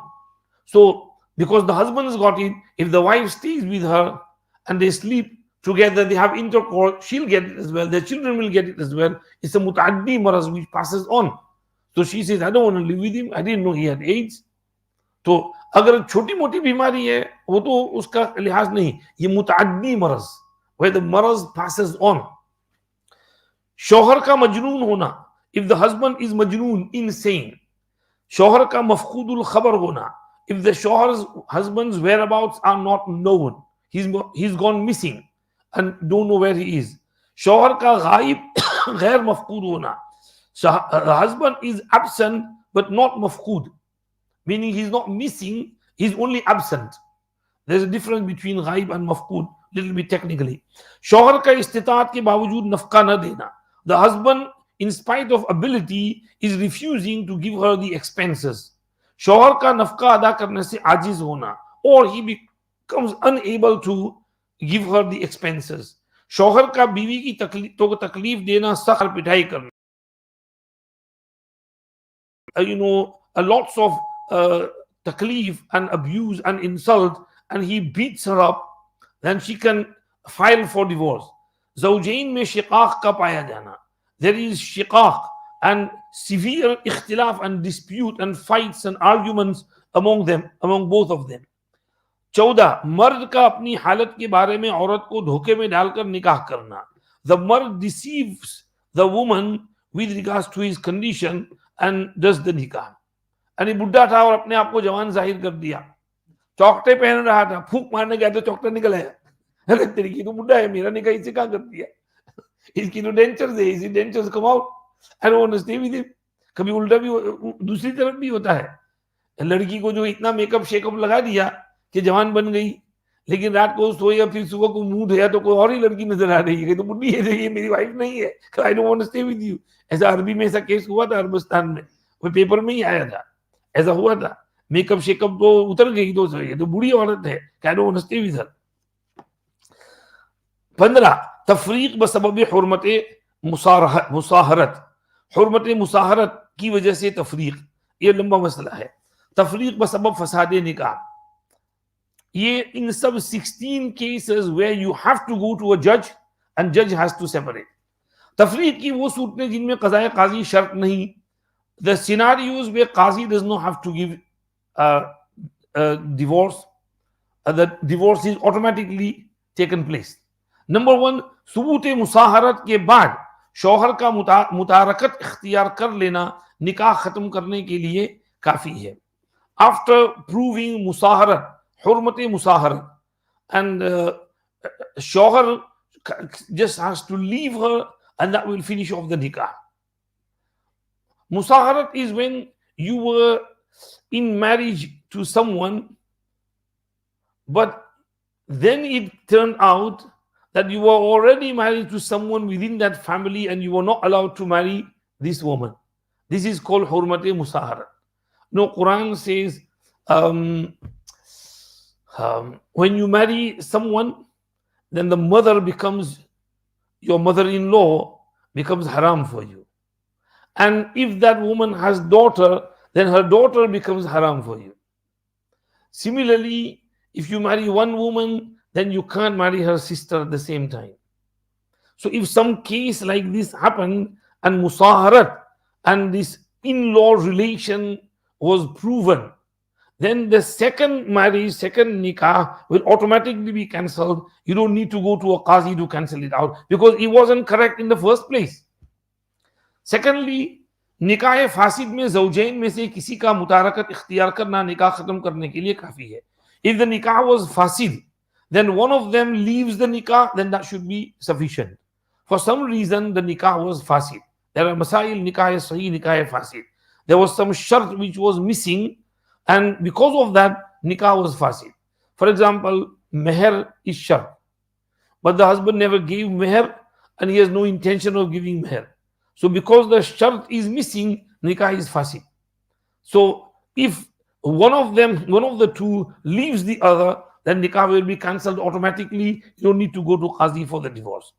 So because the husband has got it, if the wife stays with her and they sleep together, they have intercourse, she'll get it as well, their children will get it as well. It's a mutaddi maraz which passes on. So she says, I don't want to live with him, I didn't know he had AIDS. तो अगर छोटी मोटी बीमारी है वो तो उसका लिहाज नहीं, ये मुतअद्दी मरज, where the maraz passes on. शौहर का मजनून होना, if the husband is majnoon, insane. शौहर का मफकूदुल खबर होना, if the शौहर's husband's whereabouts are not known, he's gone missing and don't know where he is. शौहर का गायब गैर मफकूद होना, the husband is absent but not mafqud, meaning he's not missing, he's only absent. There's a difference between ghaib and mafqud, little bit technically. शौहर का इस्तिताअत के बावजूद नफका न देना, the husband in spite of ability is refusing to give her the expenses. शौहर का नफका अदा करने से आजिज होना, or he becomes unable to give her the expenses. शौहर का बीवी की तकलीफ देना, सख्त पिटाई करना, a lots of taklif and abuse and insult, and he beats her up, then she can file for divorce. zawjain mein shiqaq ka paya jana, there is shiqaq and severe ikhtilaf and dispute and fights and arguments among them, among both of them. 14 मर्द का अपनी हालत के बारे में औरत को धोखे में डालकर निकाह करना, the mard deceives the woman with regards to his condition and does the nikah. अरे बुढ़ा था और अपने आप को जवान जाहिर कर दिया, चौकटे पहन रहा था, फूंक मारने गया तो चौकटा निकल आया, अरे तेरी की तो बुढ़ा है, मेरा निकाह इसे क्या कर दिया, इसकी तो डेंचर्स है, इसी dentures come out, I don't want to stay with him. कभी उल्टा भी दूसरी तरफ भी होता है, लड़की को जो इतना मेकअप शेकअप लगा दिया कि जवान बन गई, लेकिन रात को सोया फिर सुबह को मुंह धोया तो कोई और ही लड़की नजर आ रही है, तो बुढ़ी है, ये मेरी वाइफ नहीं है, I don't want to stay with you. ऐसा अरबी में ऐसा केस हुआ था, अरबस्तान में, वो पेपर में ही आया था, ऐसा हुआ था, मेकअप शेकअप तो उतर गई, तो ये तो बुढ़ी औरत है, I don't want to stay with her. 15 तफरीक बसबब हुर्मत मुसाहरत, हुर्मत मुसाहरत की वजह से तफरीक, ये लंबा मसला है. तफरीक बसबब फसाद निकाह, ये इन सब 16 cases where you have to go to a judge and judge has to separate. तफरीक की वो सूरतें जिनमें क़ज़ाए क़ाज़ी शर्त नहीं, the scenarios where Kazi does not have to give divorce, the divorce is automatically taken place. Number 1, सबूत मुसाहरत के बाद शौहर का मुतारकत इख्तियार कर लेना निकाह खत्म करने के लिए काफी है. After proving मुसाहरत, हुर्मत मुसाहरत, and शौहर just has to leave her and that will finish off the nikah. Musaharat is when you were in marriage to someone, but then it turned out that you were already married to someone within that family and you were not allowed to marry this woman. This is called hurmat musaharat. No, Quran says when you marry someone, then the mother becomes, your mother-in-law becomes haram for you. And if that woman has daughter, then her daughter becomes haram for you. Similarly, if you marry one woman, then you can't marry her sister at the same time. So if some case like this happened and musaharat and this in-law relation was proven, then the second marriage, second nikah will automatically be cancelled. You don't need to go to a Kazi to cancel it out because it wasn't correct in the first place. Secondly, निकाह फासिद में ज़ौजैन में से किसी का मुतारकत इख्तियार करना निकाह खत्म करने के लिए काफी है. If the nikah was fasid, then one of them leaves the nikah, then that should be sufficient. For some reason, the nikah was fasid. There are masail, nikah sahih, nikah fasid. there was some shart which was missing, and because of that, nikah was fasid. For example, meher is shart, but the husband never gave meher and he has no intention of giving meher. So because the shart is missing, nikah is fasid. So if one of the two leaves the other, then nikah will be cancelled automatically. You don't need to go to Kazi for the divorce.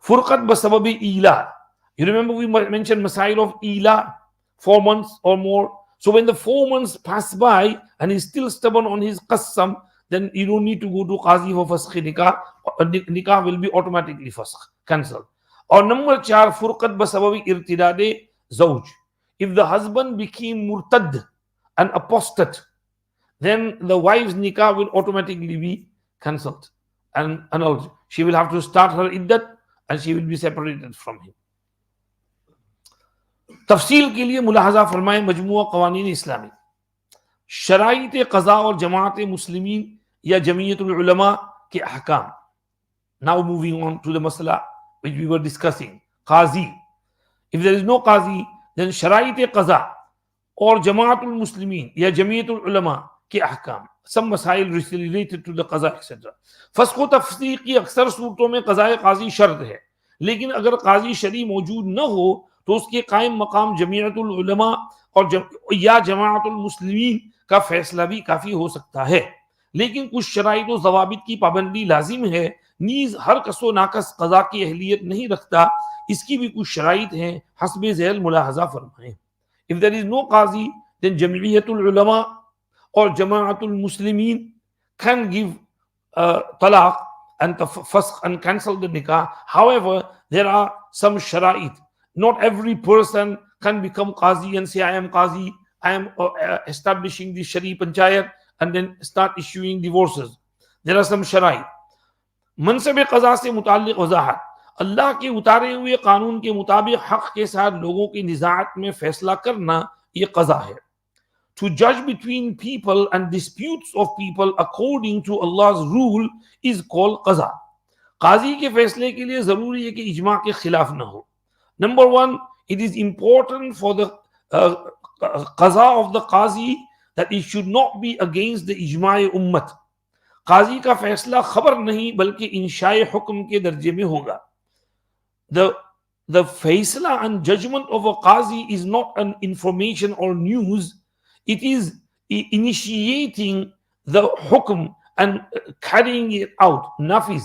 Furqat basababi ila. You remember we mentioned masail of ila, 4 months or more. So when the 4 months pass by and he's still stubborn on his qassam, then you don't need to go to Kazi for fasq nikah. Nikah will be automatically fasq, cancelled. Or number 4, furqat basababi irtidade zawj. If the husband became murtad, an apostate, then the wife's nikah will automatically be cancelled and annulled. She will have to start her iddat and she will be separated from him. तफसील के लिए मुलाहजा फरमाएं मजमुआ क़वानीन इस्लामी, शराइत क़ज़ा और जमात मुस्लिमीन या जमीयतुल उलमा के अहकाम. Now moving on to the masala which we were discussing, Qazi. If there is no Qazi, then शराइत क़ज़ा और जमातुल मुस्लिमीन या जमीयतुल उलमा के अहकाम, some मसाइल related to the क़ज़ा etc. फ़स्क़ व तफ़सीक़ की अक्सर सूरतों में क़ज़ाए क़ाज़ी शर्त है, लेकिन अगर क़ाज़ी शरई मौजूद न हो तो उसके कायम मकाम जमीयतुल उलमा और या जमाअतुल मुस्लिमीन का फैसला भी काफ़ी हो सकता है. लेकिन कुछ शराइत व ज़वाबित की पाबंदी लाजिम है. नीज़ हर कसो नाकस क़ज़ा की अहलियत नहीं रखता, इसकी भी कुछ शराइत हैं, हस्बे ज़ैल मुलाहजा फरमाएं. If there is no Qazi, then Jamiatul उलमा or Jama'atul Muslimin can give talaq and fasq and cancel the nikah. However, there are some shara'it. Not every person can become Qazi and say, I am Qazi, I am establishing the Shari Panchayat and then start issuing divorces. There are some shara'it. मनसब क़ज़ा से मुताल्लिक़ वज़ाहत, अल्लाह के उतारे हुए कानून के मुताबिक हक़ के साथ लोगों की निज़ाअत में फैसला करना ये क़ज़ा है. To judge between people and disputes of people according to Allah's rule is called qaza. Qazi के फैसले के लिए जरूरी है कि इजमा के खिलाफ न हो. Number 1, it is important for the qaza of the qazi that it should not be against the ijma ummat. Qazi का फैसला खबर नहीं बल्कि इंशाए हुक्म के दर्जे में होगा. The फैसला and judgment of a qazi is not an information or news. It is initiating the hukm and carrying it out. Nafiz.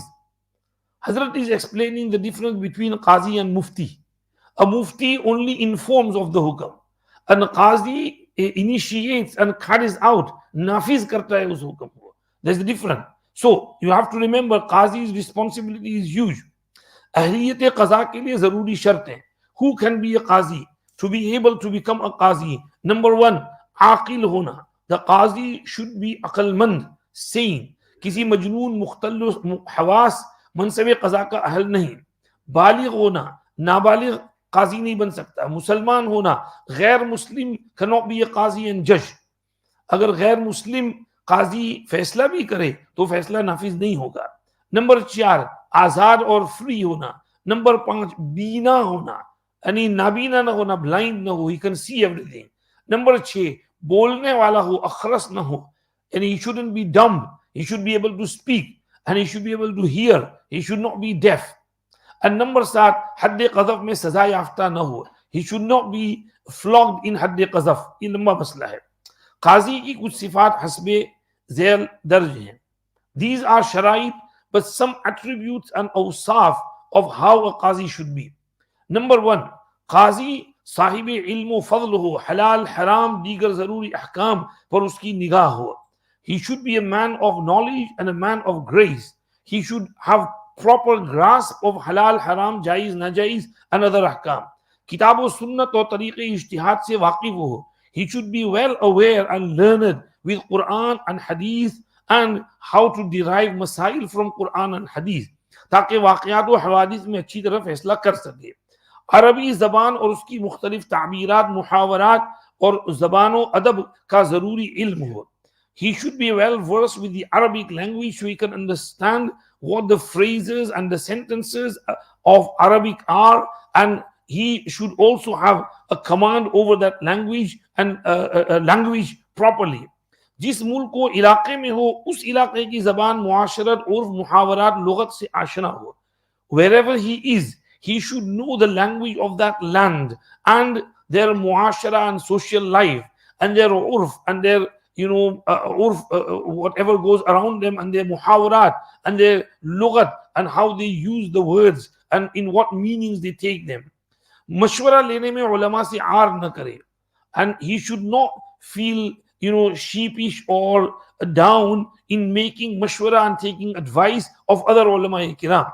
Hazrat is explaining the difference between Qazi and Mufti. A Mufti only informs of the hukm, and Qazi initiates and carries out. Nafiz karta hai us hukm ko. There's the difference. So you have to remember, Qazi's responsibility is huge. Ahliyat qaza ke liye zaruri shart hai. Who can be a Qazi? To be able to become a Qazi, number 1, आकिल होना. The काजी should be अक्लमंद, sane. किसी मजनून मुख्तल हवास मनसब क़ज़ा का अहल नहीं. बालिग होना, नाबालिग काजी नहीं बन सकता. मुसलमान होना, गैर मुस्लिम कैनॉट बी ए काजी एंड जज. अगर गैर मुस्लिम काजी फैसला भी करे तो फैसला नाफिज नहीं होगा. नंबर 4, आज़ाद और फ्री होना. नंबर 5, बीना होना, यानी नाबीना न होना, ब्लाइंड न हो, he can see everything. Number 6, बोलने वाला हो, अखरस न हो, and he shouldn't be dumb, he should be able to speak and he should be able to hear, he should not be deaf. And number 7, हद क़ज़फ़ में सजा याफ्ता न हो, he should not be flogged in हद क़ज़फ़. ये लंबा मसला है. काजी की कुछ सिफात हस्बे ज़ैल दर्ज हैं. These are शराइत, but some attributes and awsaf of how a qazi should be. Number 1, qazi Sahib इल्म फज़ल हो, हलाल हराम दीगर ज़रूरी अहकाम पर उसकी निगाह हो. He should be a man of knowledge and a man of grace. He should have proper grasp of halal haram, जायज़ नाजायज़ and other ahkam. किताब व सुन्नत और तरीक़े इज्तिहाद से वाकिफ हो. He should be well aware and learned with Quran and Hadith and how to derive masail from Quran and Hadith, ताकि वाक़यात व हवादिस में अच्छी तरह फैसला कर सके. अरबी ज़बान और उसकी मुख्तलिफ ताबीरात, मुहावरात और ज़बान अदब का ज़रूरी इल्म हो. He should be well versed with the Arabic language so he can understand what the phrases and the sentences of Arabic are and he should also have a command over that language and language properly. जिस मुल्क को इलाके में हो उस इलाके की जबान, मुआशरत, उर्फ, मुहावरात, लुगत से आशना हो. Wherever he is, he should know the language of that land and their muashara and social life and their urf and their whatever goes around them, and their muhawarat and their lugat and how they use the words and in what meanings they take them. मशवरा लेने में उलमा से are न करे, and he should not feel sheepish or down in making mashwara and taking advice of other ulama kiram.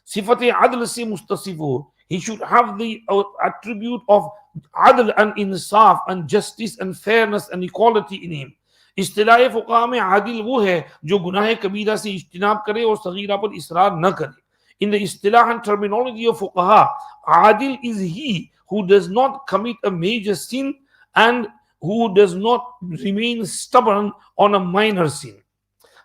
Sifat adl se mustasif ho, he should have the attribute of adl and insaf and justice and fairness and equality in him. इस्तिलाह फुक़हा में आदिल वो है जो गुनाह कबीरा से इज्तिनाब करे और सगीरा पर इसरार न करे. In the istilah and terminology of fuqaha, adil is he who does not commit a major sin and who does not remain stubborn on a minor sin.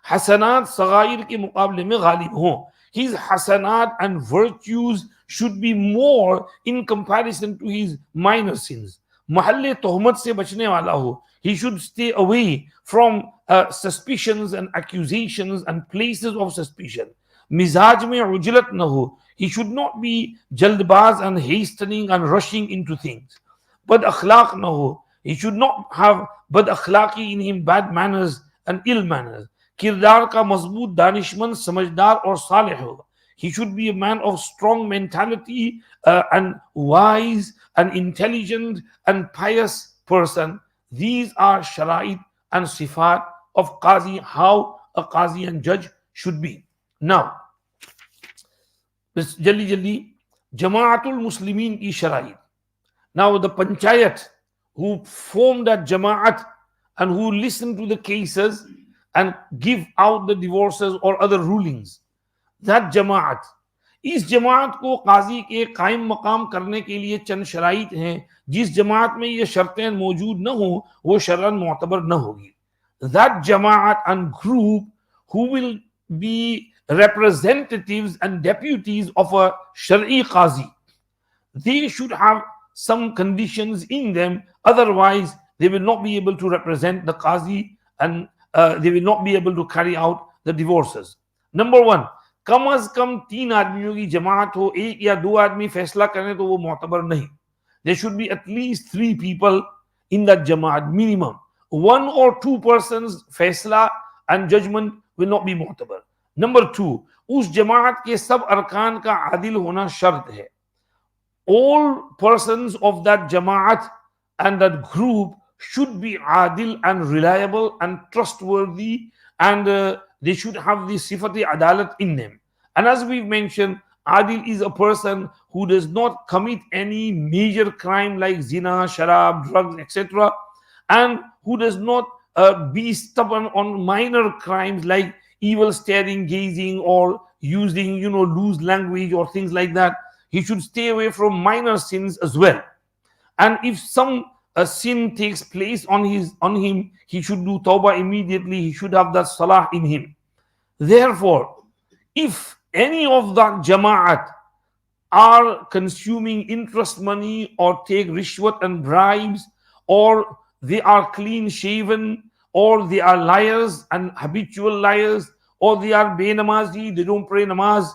Hasanat sagair ke muqable mein ghalib ho. His hasanat and virtues should be more in comparison to his minor sins. Mahalle tuhmat se bachne wala ho. He should stay away from suspicions and accusations and places of suspicion. Mizaj mein ujlat na ho. He should not be jaldbaz and hastening and rushing into things. Bad akhlaq na ho. He should not have bad akhlaqi in him, bad manners and ill manners. Kirdar ka mazboot, danishmand, samajdar or salih hoga. He should be a man of strong mentality and wise and intelligent and pious person. These are shara'it and sifat of Qazi, how a Qazi and judge should be. Now, Jalli, Jama'atul Muslimin ki shara'it. Now the panchayat who form that jama'at and who listen to the cases and give out the divorces or other rulings, that jama'at, इस जमात को काजी के कायम मकाम करने के लिए चंद शराइत हैं. जिस जमात में ये शर्तें मौजूद न हो वो शरअन मुअतबर न होगी. That jamaat and group who will be representatives and deputies of a Shari'i Qazi, they should have some conditions in them, otherwise they will not be able to represent the Qazi and they will not be able to carry out the divorces. Number one, कम अज कम 3 आदमियों की जमात हो, 1 या 2 आदमी फैसला करें तो वो मुअतबर नहीं. There should be at least 3 people in that jamaat minimum. 1 or 2 persons फैसला and judgment will not be मुअतबर. Number 2, उस जमात के सब अरकान का आदिल होना शर्त है. All persons of that jamaat and that group should be adil and reliable and trustworthy, and they should have the sifati adalat in them. And as we've mentioned, adil is a person who does not commit any major crime like zina, sharab, drugs, etc., and who does not be stubborn on minor crimes like evil staring, gazing, or using loose language or things like that. He should stay away from minor sins as well. And if some sin takes place on him, he should do tawbah immediately. He should have that salah in him. Therefore, if any of that jama'at are consuming interest money or take rishwat and bribes, or they are clean shaven, or they are liars and habitual liars, or they are benamazi, they don't pray namaz,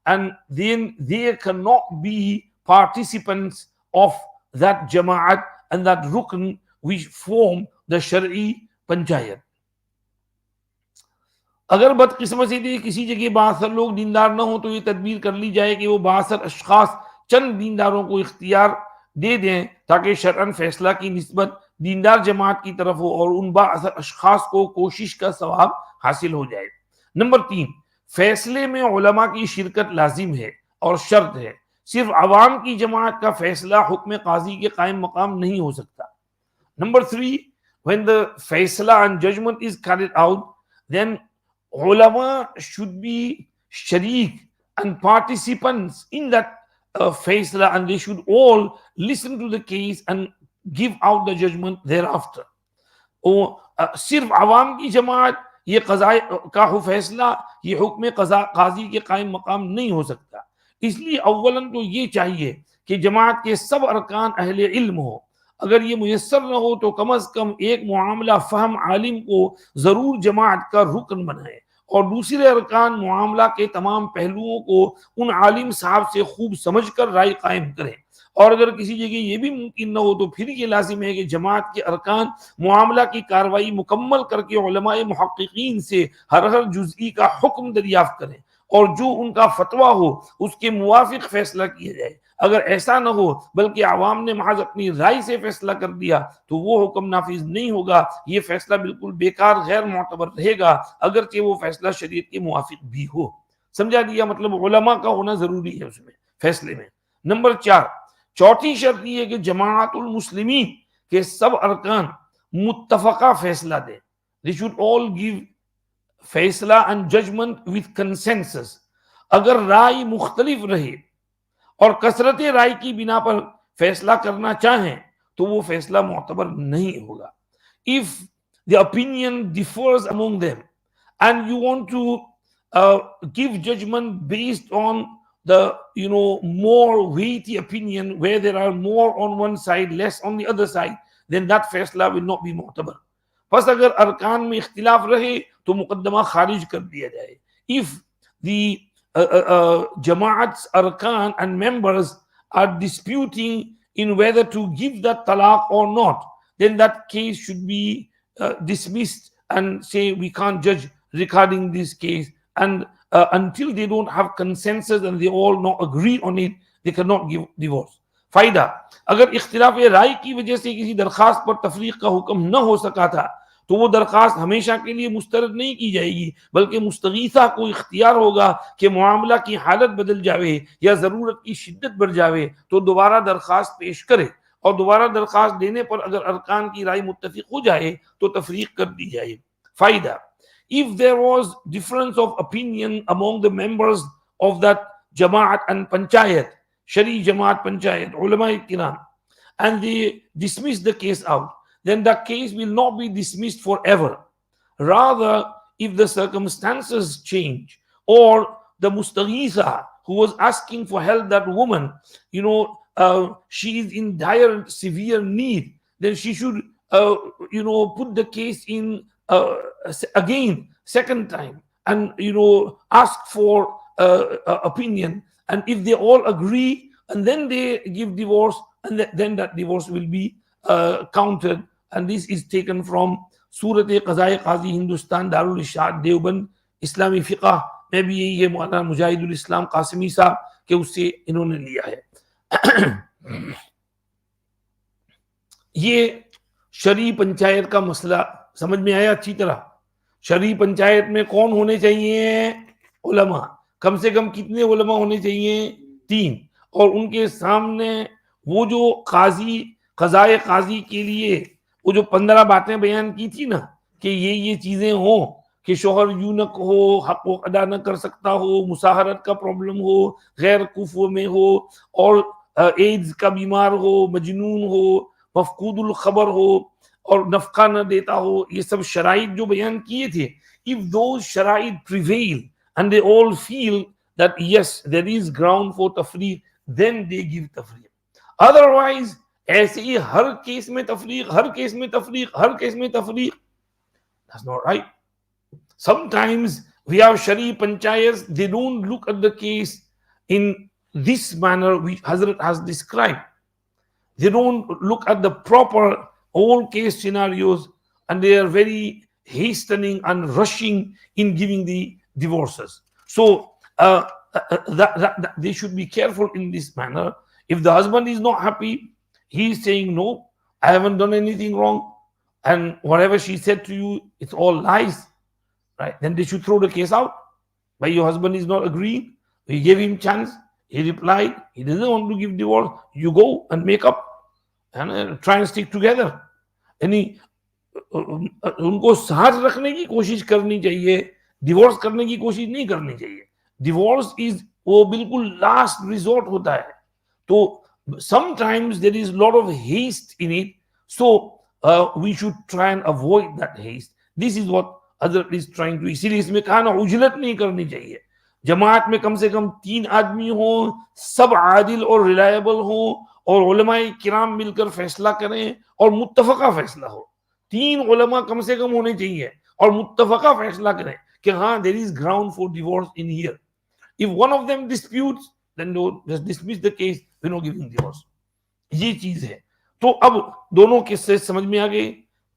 and then they cannot be participants of that jama'at and that rukn which form the Shari'i panchayat. अगर बदकिस्मती से किसी जगह बासर लोग दीनदार न हो तो ये तदबीर कर ली जाए कि वो बासर अशखास चंद दीनदारों को इख्तियार दे दें ताकि शरअन फैसला की निस्बत दीनदार जमात की तरफ हो और उन बासर अशखास को कोशिश का सवाब हासिल हो जाए. नंबर 3, फैसले में उलमा की शिरकत लाजिम है और शर्त है. सिर्फ अवाम की जमात का फैसला हुक्म काजी के कायम मकाम नहीं हो सकता. Number 3, when the फैसला and judgment is carried out, then ulama should be sharik and participants in that faisla, and they should all listen to the case and give out the judgment thereafter. और सिर्फ आवाम की जमात ये क़ज़ा का फैसला ये हुक्म क़ज़ा काजी के कायम मकाम नहीं हो सकता. इसलिए अव्वलन तो ये चाहिए कि जमात के सब अरकान अहले इल्म हो। अगर ये मुयस्सर न हो तो कम अज कम एक मामला फहम आलिम को जरूर जमात का रुकन बनाए और दूसरे अरकान मामला के तमाम पहलुओं को उन आलिम साहब से खूब समझ कर राय कायम करें। और अगर किसी जगह ये भी मुमकिन न हो तो फिर ये लाजिम है कि जमात के अरकान मामला की कार्रवाई मुकम्मल करके उलमाए मुहक्किकीन से हर जुज़ई का हुक्म दरियाफ्त करें और जो उनका फतवा हो उसके मुवाफिक फैसला किया जाए। अगर ऐसा न हो बल्कि आवाम ने महज अपनी राय से फैसला कर दिया तो वो हुक्म नाफिज नहीं होगा, ये फैसला बिल्कुल बेकार गैर मोतबर रहेगा अगरचे वो फैसला शरीयत के मुवाफिक भी हो। समझा दिया? मतलब उलमा का होना जरूरी है उसमें फैसले में। नंबर 4, चौथी शर्त यह है कि जमाअतुल मुस्लिमीन के सब अरकान मुत्तफका फैसला दें। दे शुड ऑल गिव फैसला एंड जजमेंट विद कंसेंसस। अगर राय मुख्तलिफ रहे और कसरत राय की बिना पर फैसला करना चाहें तो वो फैसला मोतबर नहीं होगा। If the opinion differs among them and you want to give judgment based on the more weighty opinion where there are more on one side less on the other side, then that faisla will not be mu'tabar. बस अगर अरकान में इख्तिलाफ रहे तो मुकदमा खारिज कर दिया जाए। If the Jama'at's arkan and members are disputing in whether to give that talaq or not, then that case should be dismissed and say we can't judge regarding this case, and until they don't have consensus and they all not agree on it, they cannot give divorce. फायदा, अगर इख्तिलाफ राय की वजह से किसी दरखास्त पर तफरीक का हुक्म न हो सका था तो वो दरखास्त हमेशा के लिए मुस्तरद नहीं की जाएगी, बल्कि मुस्तगीसा को इख्तियार होगा कि मामला की हालत बदल जावे या जरूरत की शिद्दत बढ़ जावे तो दोबारा दरखास्त पेश करे और दोबारा दरखास्त देने पर अगर अरकान की राय मुत्तफिक हो जाए तो तफरीक कर दी जाए। फायदा, if there was difference of opinion among the members of that Jamaat and Panchayat, Shari Jamaat Panchayat, Ulama Kiram, and they dismiss the case out, then the case will not be dismissed forever. Rather, if the circumstances change or the Mustaghisa who was asking for help, that woman, she is in dire, severe need, then she should, put the case in again, second time, and ask for opinion. And if they all agree, and then they give divorce, and then that divorce will be counted. And this is taken from Surat Kazi Hindustan Darul Ishad Deoband Islami Fiqh में भी यही है, मौलाना मुजाहिदुल इस्लाम कासिमी साहब के उससे इन्होंने लिया है। ये शरी पंचायत का मसला समझ में आया अच्छी तरह? शरी पंचायत में कौन होने चाहिए? उलमा। कम से कम कितने उलमा होने चाहिए? 3। और उनके सामने वो जो कज़ाए काजी के लिए वो जो 15 बातें बयान की थी ना कि ये चीजें हो कि शोहर यूनक हो, हक अदा न कर सकता हो, मुसाहरत का प्रॉब्लम हो, गैर कुफ़ में हो, और एड्स का बीमार हो, मजनून हो, मफकूदुल खबर हो और नफका न देता हो, ये सब शराइत जो बयान किए थे, इफ दोज शराइत prevail and they all feel that yes there is ground for tafreeq, then they give tafreeq. Otherwise ऐसे ही हर केस में तफरीक, हर केस में तफरीक, हर केस में तफरीक, that's not right. Sometimes we have Shari Panchayats, they don't look at the case in this manner which Hazrat has described. They don't look at the proper all case scenarios, and they are very hastening and rushing in giving the divorces. So that they should be careful in this manner. If the husband is not happy, he is saying, no, I haven't done anything wrong, and whatever she said to you, it's all lies, right? Then they should throw the case out. But your husband is not agreeing. We gave him chance. He replied, he doesn't want to give divorce. You go and make up and try and stick together. यानी उनको साथ रखने की कोशिश करनी चाहिए, divorce करने की कोशिश नहीं करनी चाहिए। डिवोर्स इज वो बिल्कुल लास्ट रिजोर्ट होता है। तो sometimes there is a lot of haste in it, so we should try and avoid that haste. This is what Hazrat is trying to, इसीलिए इसमें कहा ना उजलत नहीं करनी चाहिए। जमात में कम से कम 3 आदमी हो, सब आदिल और रिलायबल हो, और उलमाए किराम मिलकर फैसला करें और मुत्तफका फैसला हो। 3 उलमा कम से कम होने चाहिए और मुत्तफका फैसला करें कि हाँ there is ground for divorce in here. If one of them disputes then just dismiss the case, we no giving divorce. ये चीज है। तो अब दोनों केसेस समझ में आ गए।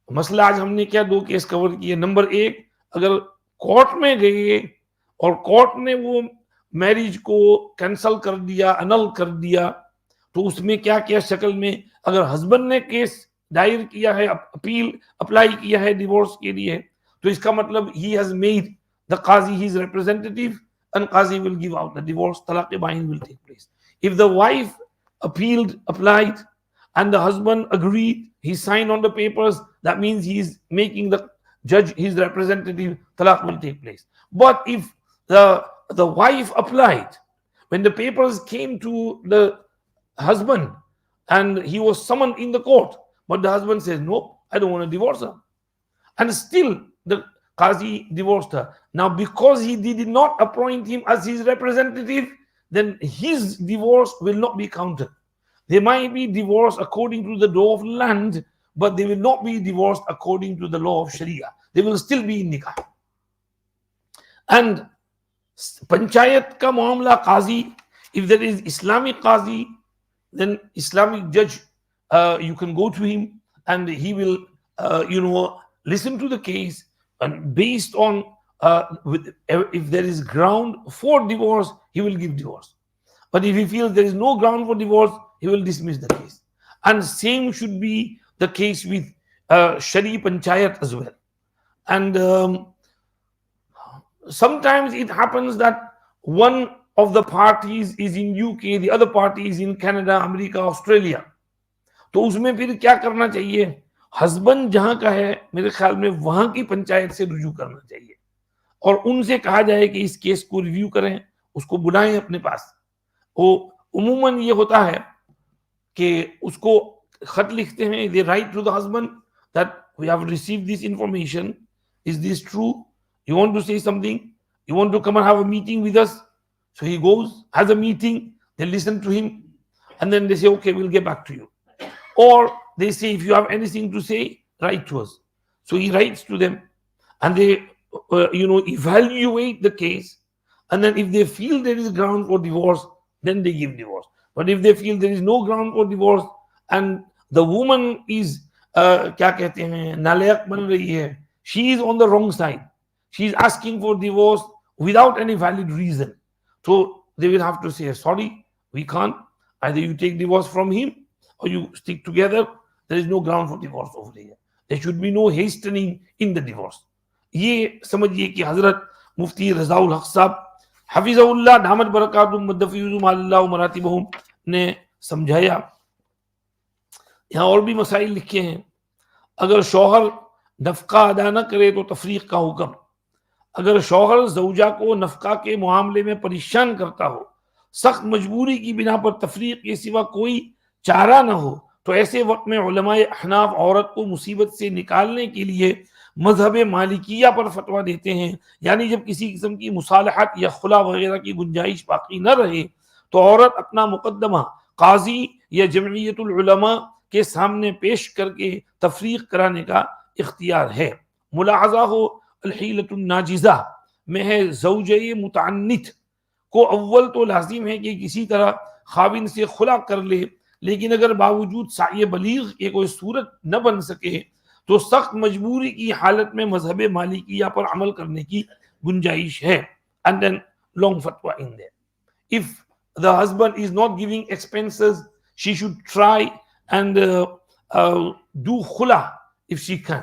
मसला आज हमने क्या 2 केस कवर किए। नंबर 1, अगर कोर्ट में गए और कोर्ट ने वो मैरिज को कैंसल कर दिया, अनल कर दिया, तो उसमें क्या क्या शक्ल में, अगर हस्बैंड ने केस दायर किया है, अपील अप्लाई किया है डिवोर्स के लिए, तो इसका मतलब ही हैज मेड द काजी हिज रिप्रेजेंटेटिव एंड काजी will give out the divorce, तलाक बाइन will take place. If the wife appealed, applied, and the husband agreed, he signed on the papers, that means he is making the judge his representative, talaq will take place. But if the wife applied, when the papers came to the husband and he was summoned in the court, but the husband says, no, I don't want to divorce her, and still the Qazi divorced her. Now because he did not appoint him as his representative, then his divorce will not be counted. They might be divorced according to the law of land, but they will not be divorced according to the law of Sharia. They will still be in nikah. And panchayat ka maamla qazi, if there is Islamic qazi, then Islamic judge, you can go to him and he will listen to the case, and based on if there is ground for divorce, he will give divorce. But if he feels there is no ground for divorce, he will dismiss the case. And same should be the case with Shari Panchayat as well. And sometimes it happens that one of the parties is in UK, the other party is in Canada, America, Australia. तो उसमें फिर क्या करना चाहिए? Husband जहां का है, मेरे ख्याल में वहां की पंचायत से रुजू करना चाहिए और उनसे कहा जाए कि इस केस को रिव्यू करें, उसको बुलाएं अपने पास। वो उमूमन ये होता है कि उसको खत लिखते हैं, they write to the husband that we have received this information, is this true, you want to say something, you want to come and have a meeting with us. So he goes, has a meeting, they listen to him and then they say okay we will get back to you, or they say if you have anything to say, write to us. So he writes to them and they evaluate the case, and then if they feel there is ground for divorce, then they give divorce. But if they feel there is no ground for divorce and the woman is क्या कहते हैं, नालायक बन रही है, she is on the wrong side, she is asking for divorce without any valid reason, so they will have to say sorry, we can't, either you take divorce from him or you stick together. There is no ground for divorce over here. There should be no hastening in the divorce. ये समझिए कि हजरत मुफ्ती रज़ाउल हक साहब हफिज़हुल्लाह दामत बरकातुहु मद्दफ़ियुज़ुम अल्लाहु मरातिबहुम ने समझाया। यहाँ और भी मसाइल लिखे हैं। अगर शौहर नफका अदा न करे तो तफरीक का हुक्म। अगर शौहर ज़ौजा को नफका के मामले में परेशान करता हो, सख्त मजबूरी की बिना पर तफरीक के सिवा कोई चारा न हो, तो ऐसे वक्त में उलमाए अहनाफ औरत को मुसीबत से निकालने के लिए मजहब मालिकिया पर फतवा देते हैं। यानी जब किसी किस्म की मुसालहत या खुला वगैरह की गुंजाइश बाकी न रहे तो औरत अपना मुकदमा काजी या जमइयतुल उलमा के सामने पेश करके तफरीक कराने का इख्तियार है। मुलाहजा हो अलहीलतुन नाजिज़ा में है ज़ौजे मुतअन्नित को अव्वल तो लाजिम है कि किसी तरह खाविन से खुला कर ले, लेकिन अगर बावजूद साये बलीग के कोई सूरत न बन सके तो सख्त मजबूरी की हालत में मजहब मालिकिया पर अमल करने की गुंजाइश है। एंड देन लॉन्ग फतवा in their, if the husband is not giving expenses, she should try and do खुला इफ शी कैन।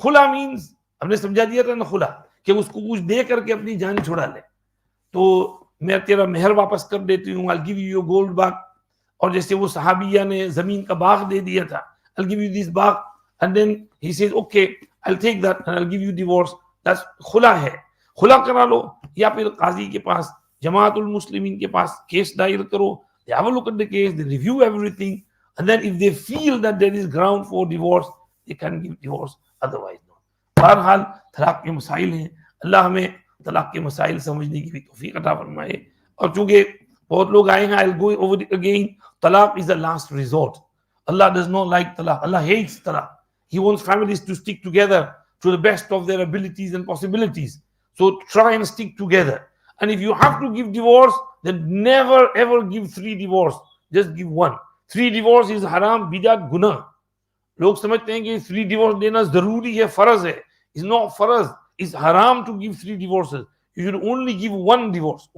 खुला मीन्स हमने समझा दिया था ना, खुला कि उसको कुछ दे करके अपनी जान छुड़ा ले, तो मैं तेरा मेहर वापस कर देती हूँ, I give you your gold bag. और जैसे वो सहाबिया ने जमीन का बाग दे दिया था, I give you this back and then he says okay I will take that and I will give you divorce, that's खुला है। खुला करा लो या फिर काजी के पास, जमाअतुल मुस्लिमीन के पास केस दायर करो, they have a look at the case, they review everything and then if they feel that there is ground for divorce, they can give divorce, otherwise not. बहरहाल तलाक के मसाइल हैं, अल्लाह हमें तलाक के मसाइल समझने की भी तौफीक अता फरमाए। और चूंकि बहुत लोग आए हैं, I'll go over it again. Talaq is the last resort. Allah does not like talaq. Allah hates talaq. He wants families to stick together to the best of their abilities and possibilities. So try and stick together. And if you have to give divorce, then never ever give 3 divorce. Just give 1. 3 divorce is haram, bidat, guna. लोग समझते हैं कि 3 divorce देना जरूरी है, फर्ज है. It's not फर्ज. It's haram to give 3 divorces. You should only give 1 divorce,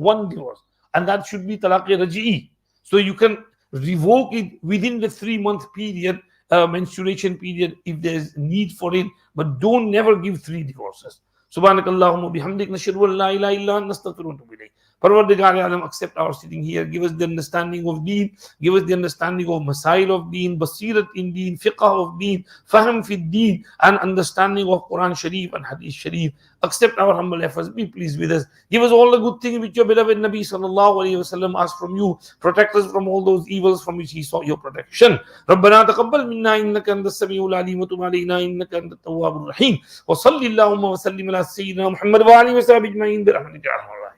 and that should be talaq raj'i. So you can revoke it within the 3-month period, menstruation period, if there's need for it, but don't never give 3 divorces. Subhanakallahumma bihamdik, nashhadu an la ilaha illa anta, nastaghfiruka wa natubu ilayk. Parwardigar alam, accept our sitting here. Give us the understanding of deen. Give us the understanding of masail of deen, basirat in deen, fiqh of deen, fahm fi deen, and understanding of Quran Sharif and Hadith Sharif. Accept our humble efforts. Be pleased with us. Give us all the good things which your beloved Nabi sallallahu alayhi wasallam asked from you. Protect us from all those evils from which he sought your protection. ربنا تقبل منا إنك أنت السميع العليم وتب علينا إنك أنت التواب الرحيم وصلى اللهم وسلم على سيدنا محمد وآله وصحبه أجمعين برحمتك يا أرحم الراحمين.